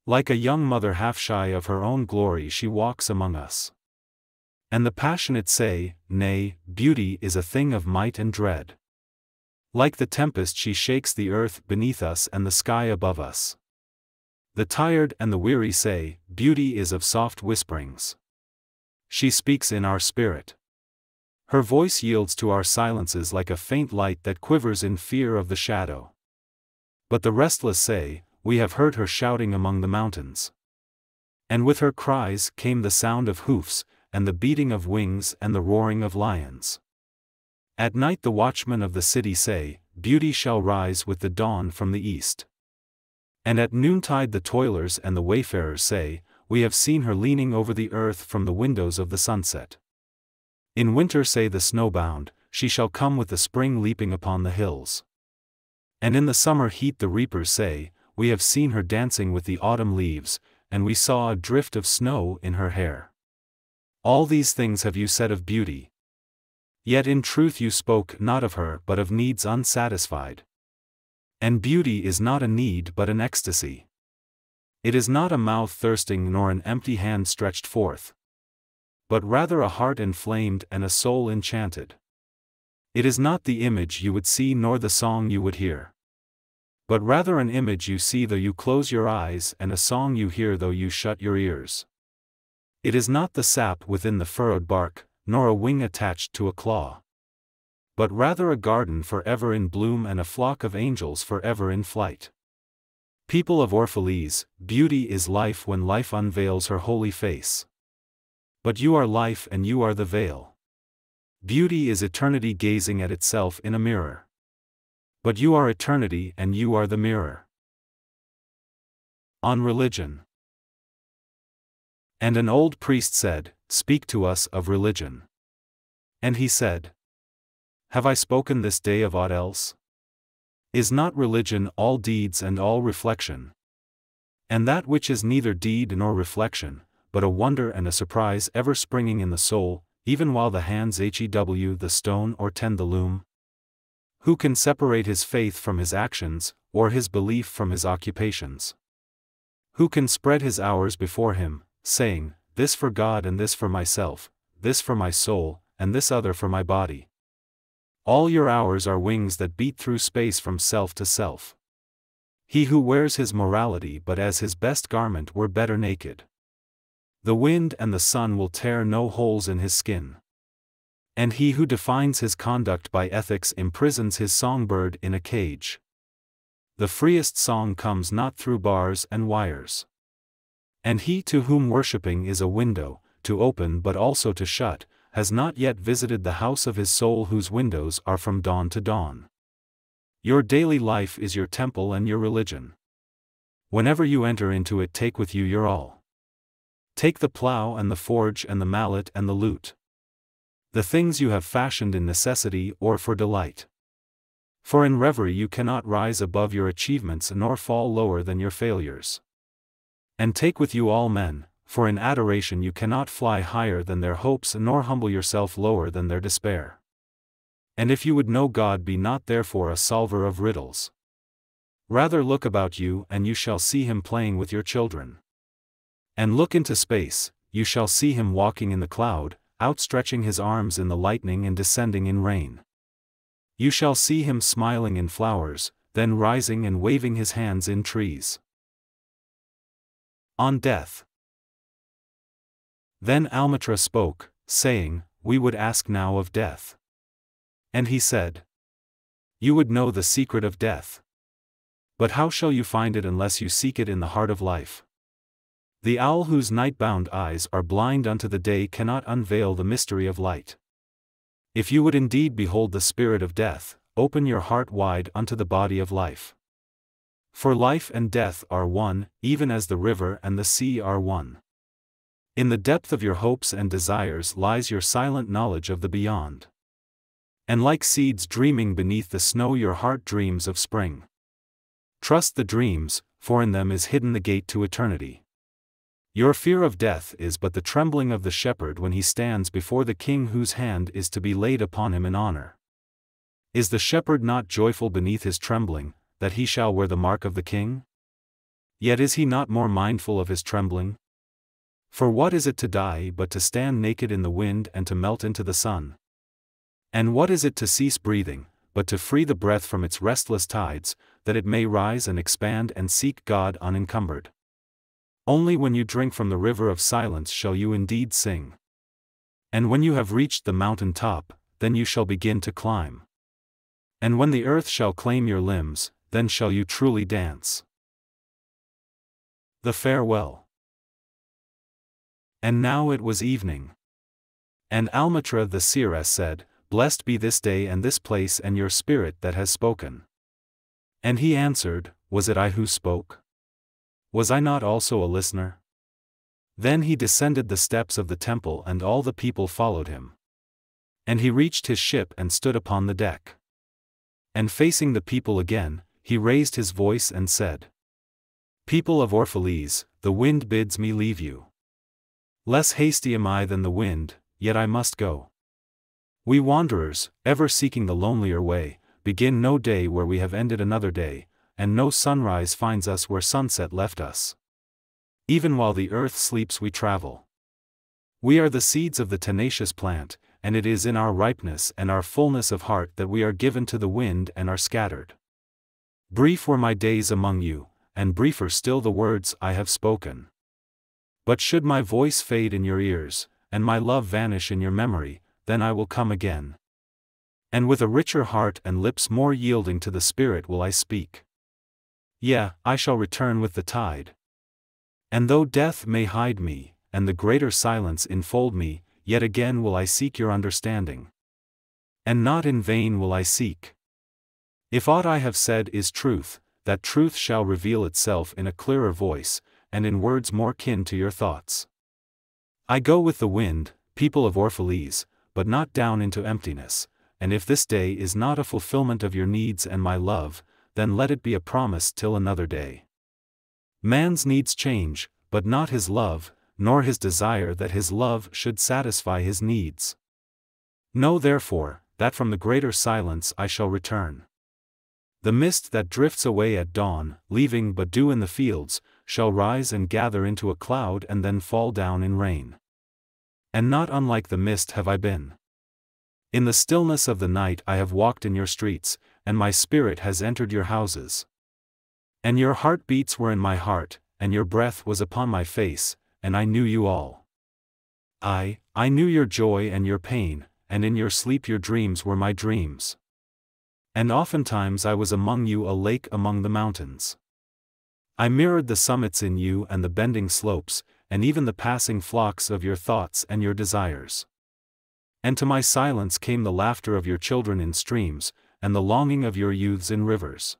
Like a young mother half shy of her own glory she walks among us. And the passionate say, Nay, beauty is a thing of might and dread. Like the tempest she shakes the earth beneath us and the sky above us. The tired and the weary say, Beauty is of soft whisperings. She speaks in our spirit. Her voice yields to our silences like a faint light that quivers in fear of the shadow. But the restless say, We have heard her shouting among the mountains. And with her cries came the sound of hoofs, and the beating of wings and the roaring of lions. At night the watchmen of the city say, Beauty shall rise with the dawn from the east. And at noontide the toilers and the wayfarers say, We have seen her leaning over the earth from the windows of the sunset. In winter say the snowbound, She shall come with the spring leaping upon the hills. And in the summer heat the reapers say, We have seen her dancing with the autumn leaves, and we saw a drift of snow in her hair. All these things have you said of beauty. Yet in truth you spoke not of her but of needs unsatisfied. And beauty is not a need but an ecstasy. It is not a mouth thirsting nor an empty hand stretched forth, but rather a heart inflamed and a soul enchanted. It is not the image you would see nor the song you would hear, but rather an image you see though you close your eyes and a song you hear though you shut your ears. It is not the sap within the furrowed bark, nor a wing attached to a claw, but rather a garden forever in bloom and a flock of angels forever in flight. People of Orphalese, beauty is life when life unveils her holy face. But you are life and you are the veil. Beauty is eternity gazing at itself in a mirror. But you are eternity and you are the mirror. On religion. And an old priest said, "Speak to us of religion." And he said, "Have I spoken this day of aught else? Is not religion all deeds and all reflection? And that which is neither deed nor reflection, but a wonder and a surprise ever springing in the soul, even while the hands hew the stone or tend the loom? Who can separate his faith from his actions, or his belief from his occupations? Who can spread his hours before him, saying, this for God and this for myself, this for my soul, and this other for my body? All your hours are wings that beat through space from self to self. He who wears his morality but as his best garment were better naked. The wind and the sun will tear no holes in his skin. And he who defines his conduct by ethics imprisons his songbird in a cage. The freest song comes not through bars and wires. And he to whom worshipping is a window, to open but also to shut, has not yet visited the house of his soul whose windows are from dawn to dawn. Your daily life is your temple and your religion. Whenever you enter into it, take with you your all. Take the plough and the forge and the mallet and the lute. The things you have fashioned in necessity or for delight. For in reverie you cannot rise above your achievements nor fall lower than your failures. And take with you all men, for in adoration you cannot fly higher than their hopes nor humble yourself lower than their despair. And if you would know God, be not therefore a solver of riddles. Rather look about you and you shall see him playing with your children. And look into space, you shall see him walking in the cloud, outstretching his arms in the lightning and descending in rain. You shall see him smiling in flowers, then rising and waving his hands in trees. On death. Then Almustafa spoke, saying, we would ask now of death. And he said, you would know the secret of death. But how shall you find it unless you seek it in the heart of life? The owl whose night-bound eyes are blind unto the day cannot unveil the mystery of light. If you would indeed behold the spirit of death, open your heart wide unto the body of life. For life and death are one, even as the river and the sea are one. In the depth of your hopes and desires lies your silent knowledge of the beyond. And like seeds dreaming beneath the snow, your heart dreams of spring. Trust the dreams, for in them is hidden the gate to eternity. Your fear of death is but the trembling of the shepherd when he stands before the king whose hand is to be laid upon him in honor. Is the shepherd not joyful beneath his trembling, that he shall wear the mark of the king? Yet is he not more mindful of his trembling? For what is it to die but to stand naked in the wind and to melt into the sun? And what is it to cease breathing, but to free the breath from its restless tides, that it may rise and expand and seek God unencumbered? Only when you drink from the river of silence shall you indeed sing. And when you have reached the mountain top, then you shall begin to climb. And when the earth shall claim your limbs, then shall you truly dance. The farewell. And now it was evening. And Almustafa the seeress said, blessed be this day and this place and your spirit that has spoken. And he answered, was it I who spoke? Was I not also a listener? Then he descended the steps of the temple and all the people followed him. And he reached his ship and stood upon the deck. And facing the people again, he raised his voice and said, people of Orphalese, the wind bids me leave you. Less hasty am I than the wind, yet I must go. We wanderers, ever seeking the lonelier way, begin no day where we have ended another day, and no sunrise finds us where sunset left us. Even while the earth sleeps we travel. We are the seeds of the tenacious plant, and it is in our ripeness and our fullness of heart that we are given to the wind and are scattered. Brief were my days among you, and briefer still the words I have spoken. But should my voice fade in your ears, and my love vanish in your memory, then I will come again. And with a richer heart and lips more yielding to the Spirit will I speak. Yea, I shall return with the tide. And though death may hide me, and the greater silence enfold me, yet again will I seek your understanding. And not in vain will I seek. If aught I have said is truth, that truth shall reveal itself in a clearer voice, and in words more kin to your thoughts. I go with the wind, people of Orphalese, but not down into emptiness, and if this day is not a fulfillment of your needs and my love, then let it be a promise till another day. Man's needs change, but not his love, nor his desire that his love should satisfy his needs. Know therefore, that from the greater silence I shall return. The mist that drifts away at dawn, leaving but dew in the fields, shall rise and gather into a cloud and then fall down in rain. And not unlike the mist have I been. In the stillness of the night I have walked in your streets, and my spirit has entered your houses. And your heartbeats were in my heart, and your breath was upon my face, and I knew you all. I knew your joy and your pain, and in your sleep your dreams were my dreams. And oftentimes I was among you a lake among the mountains. I mirrored the summits in you and the bending slopes, and even the passing flocks of your thoughts and your desires. And to my silence came the laughter of your children in streams, and the longing of your youths in rivers.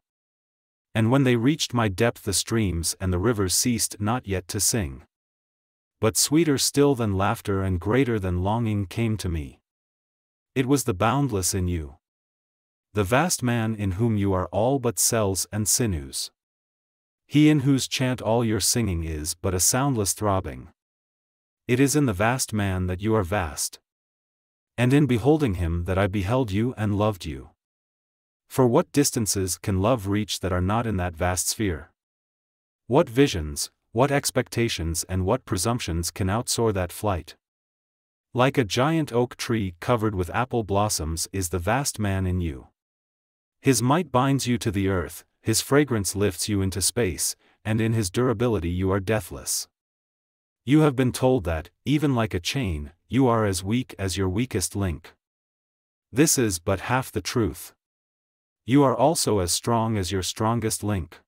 And when they reached my depth the streams and the rivers ceased not yet to sing. But sweeter still than laughter and greater than longing came to me. It was the boundless in you. The vast man in whom you are all but cells and sinews. He in whose chant all your singing is but a soundless throbbing. It is in the vast man that you are vast. And in beholding him that I beheld you and loved you. For what distances can love reach that are not in that vast sphere? What visions, what expectations and what presumptions can outsoar that flight? Like a giant oak tree covered with apple blossoms is the vast man in you. His might binds you to the earth, his fragrance lifts you into space, and in his durability you are deathless. You have been told that, even like a chain, you are as weak as your weakest link. This is but half the truth. You are also as strong as your strongest link.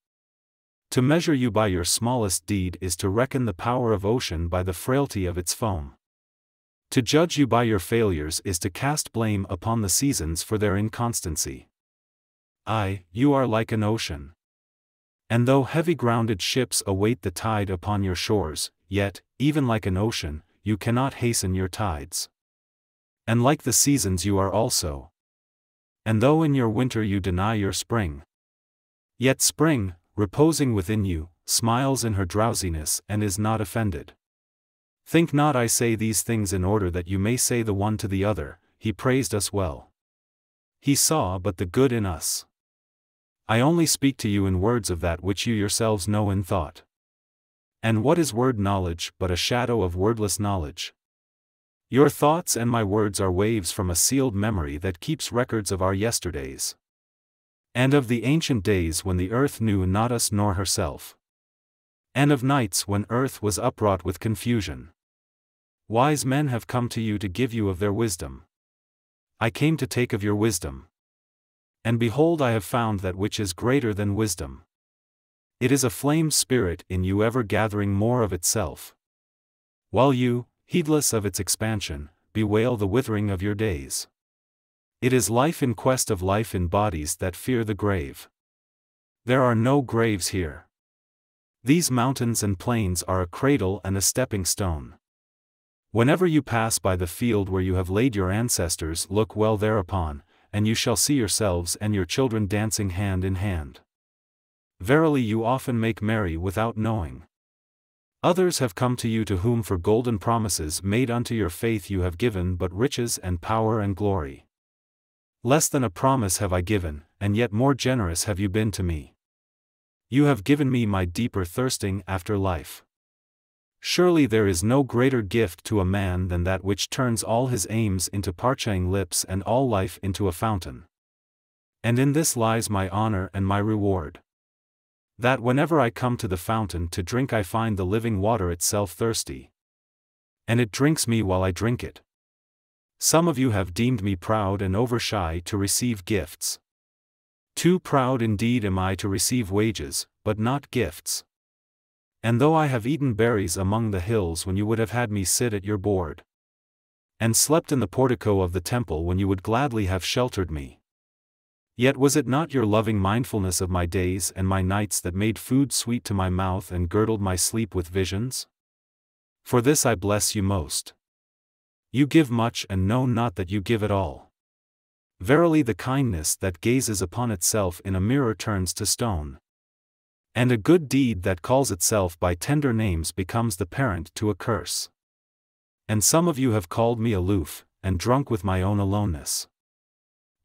To measure you by your smallest deed is to reckon the power of ocean by the frailty of its foam. To judge you by your failures is to cast blame upon the seasons for their inconstancy. You are like an ocean. And though heavy-grounded ships await the tide upon your shores, yet, even like an ocean, you cannot hasten your tides. And like the seasons you are also. And though in your winter you deny your spring, yet spring, reposing within you, smiles in her drowsiness and is not offended. Think not I say these things in order that you may say the one to the other, he praised us well. He saw but the good in us. I only speak to you in words of that which you yourselves know in thought. And what is word knowledge but a shadow of wordless knowledge? Your thoughts and my words are waves from a sealed memory that keeps records of our yesterdays. And of the ancient days when the earth knew not us nor herself. And of nights when earth was upwrought with confusion. Wise men have come to you to give you of their wisdom. I came to take of your wisdom. And behold I have found that which is greater than wisdom. It is a flame spirit in you ever gathering more of itself. While you, heedless of its expansion, bewail the withering of your days. It is life in quest of life in bodies that fear the grave. There are no graves here. These mountains and plains are a cradle and a stepping stone. Whenever you pass by the field where you have laid your ancestors, look well thereupon, and you shall see yourselves and your children dancing hand in hand. Verily you often make merry without knowing. Others have come to you to whom for golden promises made unto your faith you have given but riches and power and glory. Less than a promise have I given, and yet more generous have you been to me. You have given me my deeper thirsting after life. Surely there is no greater gift to a man than that which turns all his aims into parching lips and all life into a fountain. And in this lies my honor and my reward. That whenever I come to the fountain to drink I find the living water itself thirsty. And it drinks me while I drink it. Some of you have deemed me proud and overshy to receive gifts. Too proud indeed am I to receive wages, but not gifts. And though I have eaten berries among the hills when you would have had me sit at your board, and slept in the portico of the temple when you would gladly have sheltered me. Yet was it not your loving mindfulness of my days and my nights that made food sweet to my mouth and girdled my sleep with visions? For this I bless you most. You give much and know not that you give at all. Verily the kindness that gazes upon itself in a mirror turns to stone. And a good deed that calls itself by tender names becomes the parent to a curse. And some of you have called me aloof, and drunk with my own aloneness.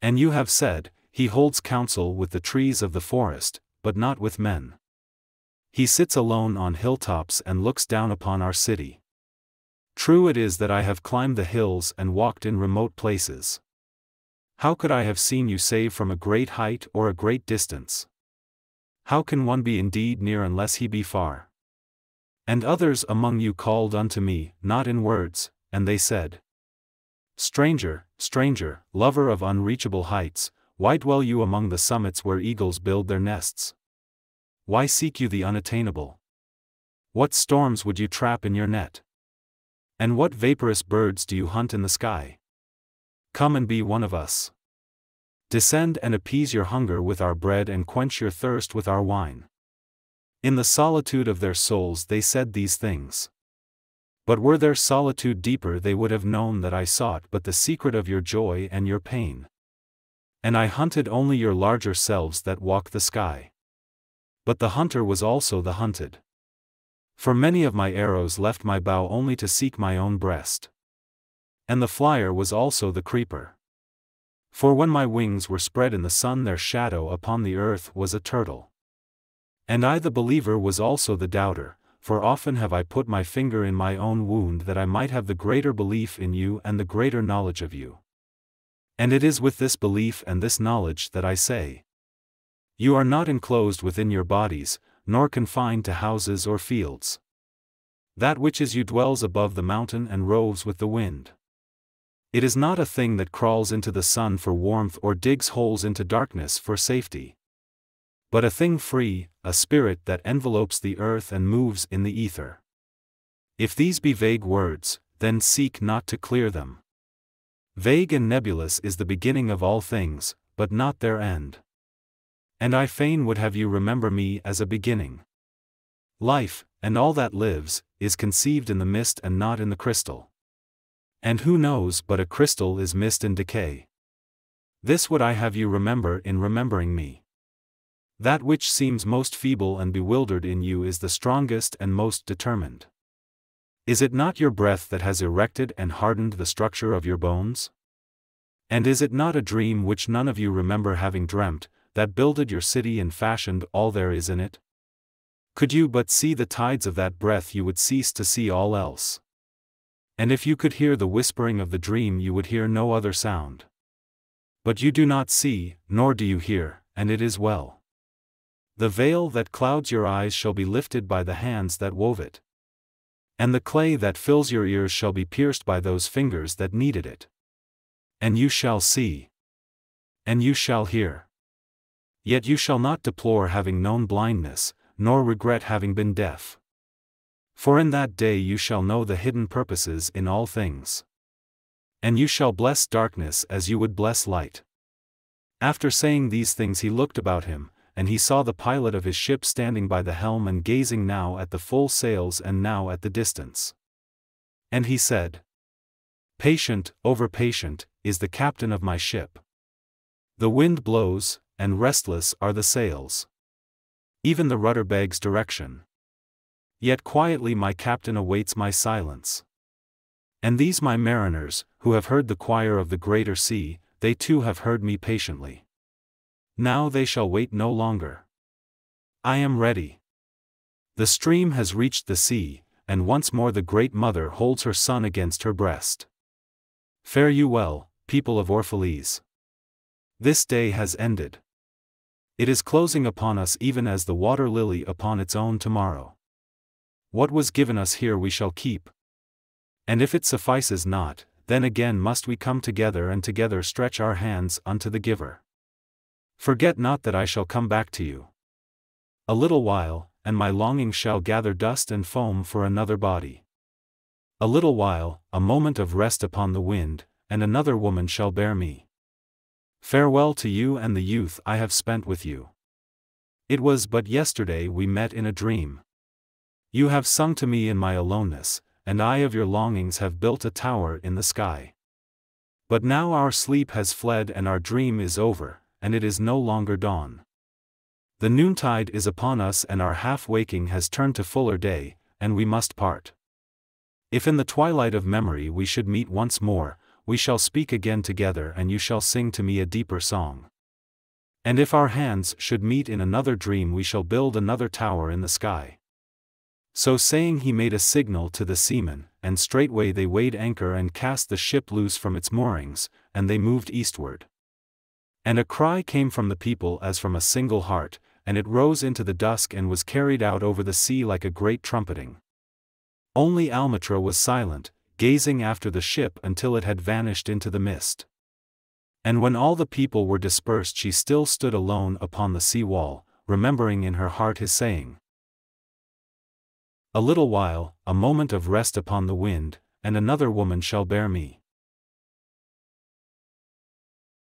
And you have said, he holds counsel with the trees of the forest, but not with men. He sits alone on hilltops and looks down upon our city. True it is that I have climbed the hills and walked in remote places. How could I have seen you save from a great height or a great distance? How can one be indeed near unless he be far? And others among you called unto me, not in words, and they said, Stranger, stranger, lover of unreachable heights, why dwell you among the summits where eagles build their nests? Why seek you the unattainable? What storms would you trap in your net? And what vaporous birds do you hunt in the sky? Come and be one of us. Descend and appease your hunger with our bread and quench your thirst with our wine. In the solitude of their souls they said these things. But were their solitude deeper they would have known that I sought but the secret of your joy and your pain. And I hunted only your larger selves that walk the sky. But the hunter was also the hunted. For many of my arrows left my bow only to seek my own breast. And the flyer was also the creeper. For when my wings were spread in the sun their shadow upon the earth was a turtle. And I the believer was also the doubter, for often have I put my finger in my own wound that I might have the greater belief in you and the greater knowledge of you. And it is with this belief and this knowledge that I say, you are not enclosed within your bodies, nor confined to houses or fields. That which is you dwells above the mountain and roves with the wind. It is not a thing that crawls into the sun for warmth or digs holes into darkness for safety. But a thing free, a spirit that envelopes the earth and moves in the ether. If these be vague words, then seek not to clear them. Vague and nebulous is the beginning of all things, but not their end. And I fain would have you remember me as a beginning. Life, and all that lives, is conceived in the mist and not in the crystal. And who knows but a crystal is mist and decay? This would I have you remember in remembering me. That which seems most feeble and bewildered in you is the strongest and most determined. Is it not your breath that has erected and hardened the structure of your bones? And is it not a dream which none of you remember having dreamt, that builded your city and fashioned all there is in it? Could you but see the tides of that breath you would cease to see all else. And if you could hear the whispering of the dream you would hear no other sound. But you do not see, nor do you hear, and it is well. The veil that clouds your eyes shall be lifted by the hands that wove it. And the clay that fills your ears shall be pierced by those fingers that kneaded it. And you shall see. And you shall hear. Yet you shall not deplore having known blindness, nor regret having been deaf. For in that day you shall know the hidden purposes in all things. And you shall bless darkness as you would bless light. After saying these things he looked about him, and he saw the pilot of his ship standing by the helm and gazing now at the full sails and now at the distance. And he said, Patient, over patient, is the captain of my ship. The wind blows, and restless are the sails. Even the rudder begs direction. Yet quietly my captain awaits my silence. And these my mariners, who have heard the choir of the greater sea, they too have heard me patiently. Now they shall wait no longer. I am ready. The stream has reached the sea, and once more the great mother holds her son against her breast. Fare you well, people of Orphalese. This day has ended. It is closing upon us even as the water lily upon its own tomorrow. What was given us here we shall keep. And if it suffices not, then again must we come together and together stretch our hands unto the giver. Forget not that I shall come back to you. A little while, and my longing shall gather dust and foam for another body. A little while, a moment of rest upon the wind, and another woman shall bear me. Farewell to you and the youth I have spent with you. It was but yesterday we met in a dream. You have sung to me in my aloneness, and I of your longings have built a tower in the sky. But now our sleep has fled and our dream is over, and it is no longer dawn. The noontide is upon us and our half-waking has turned to fuller day, and we must part. If in the twilight of memory we should meet once more, we shall speak again together and you shall sing to me a deeper song. And if our hands should meet in another dream we shall build another tower in the sky. So saying he made a signal to the seamen, and straightway they weighed anchor and cast the ship loose from its moorings, and they moved eastward. And a cry came from the people as from a single heart, and it rose into the dusk and was carried out over the sea like a great trumpeting. Only Almustafa was silent, gazing after the ship until it had vanished into the mist. And when all the people were dispersed she still stood alone upon the sea wall, remembering in her heart his saying. A little while, a moment of rest upon the wind, and another woman shall bear me.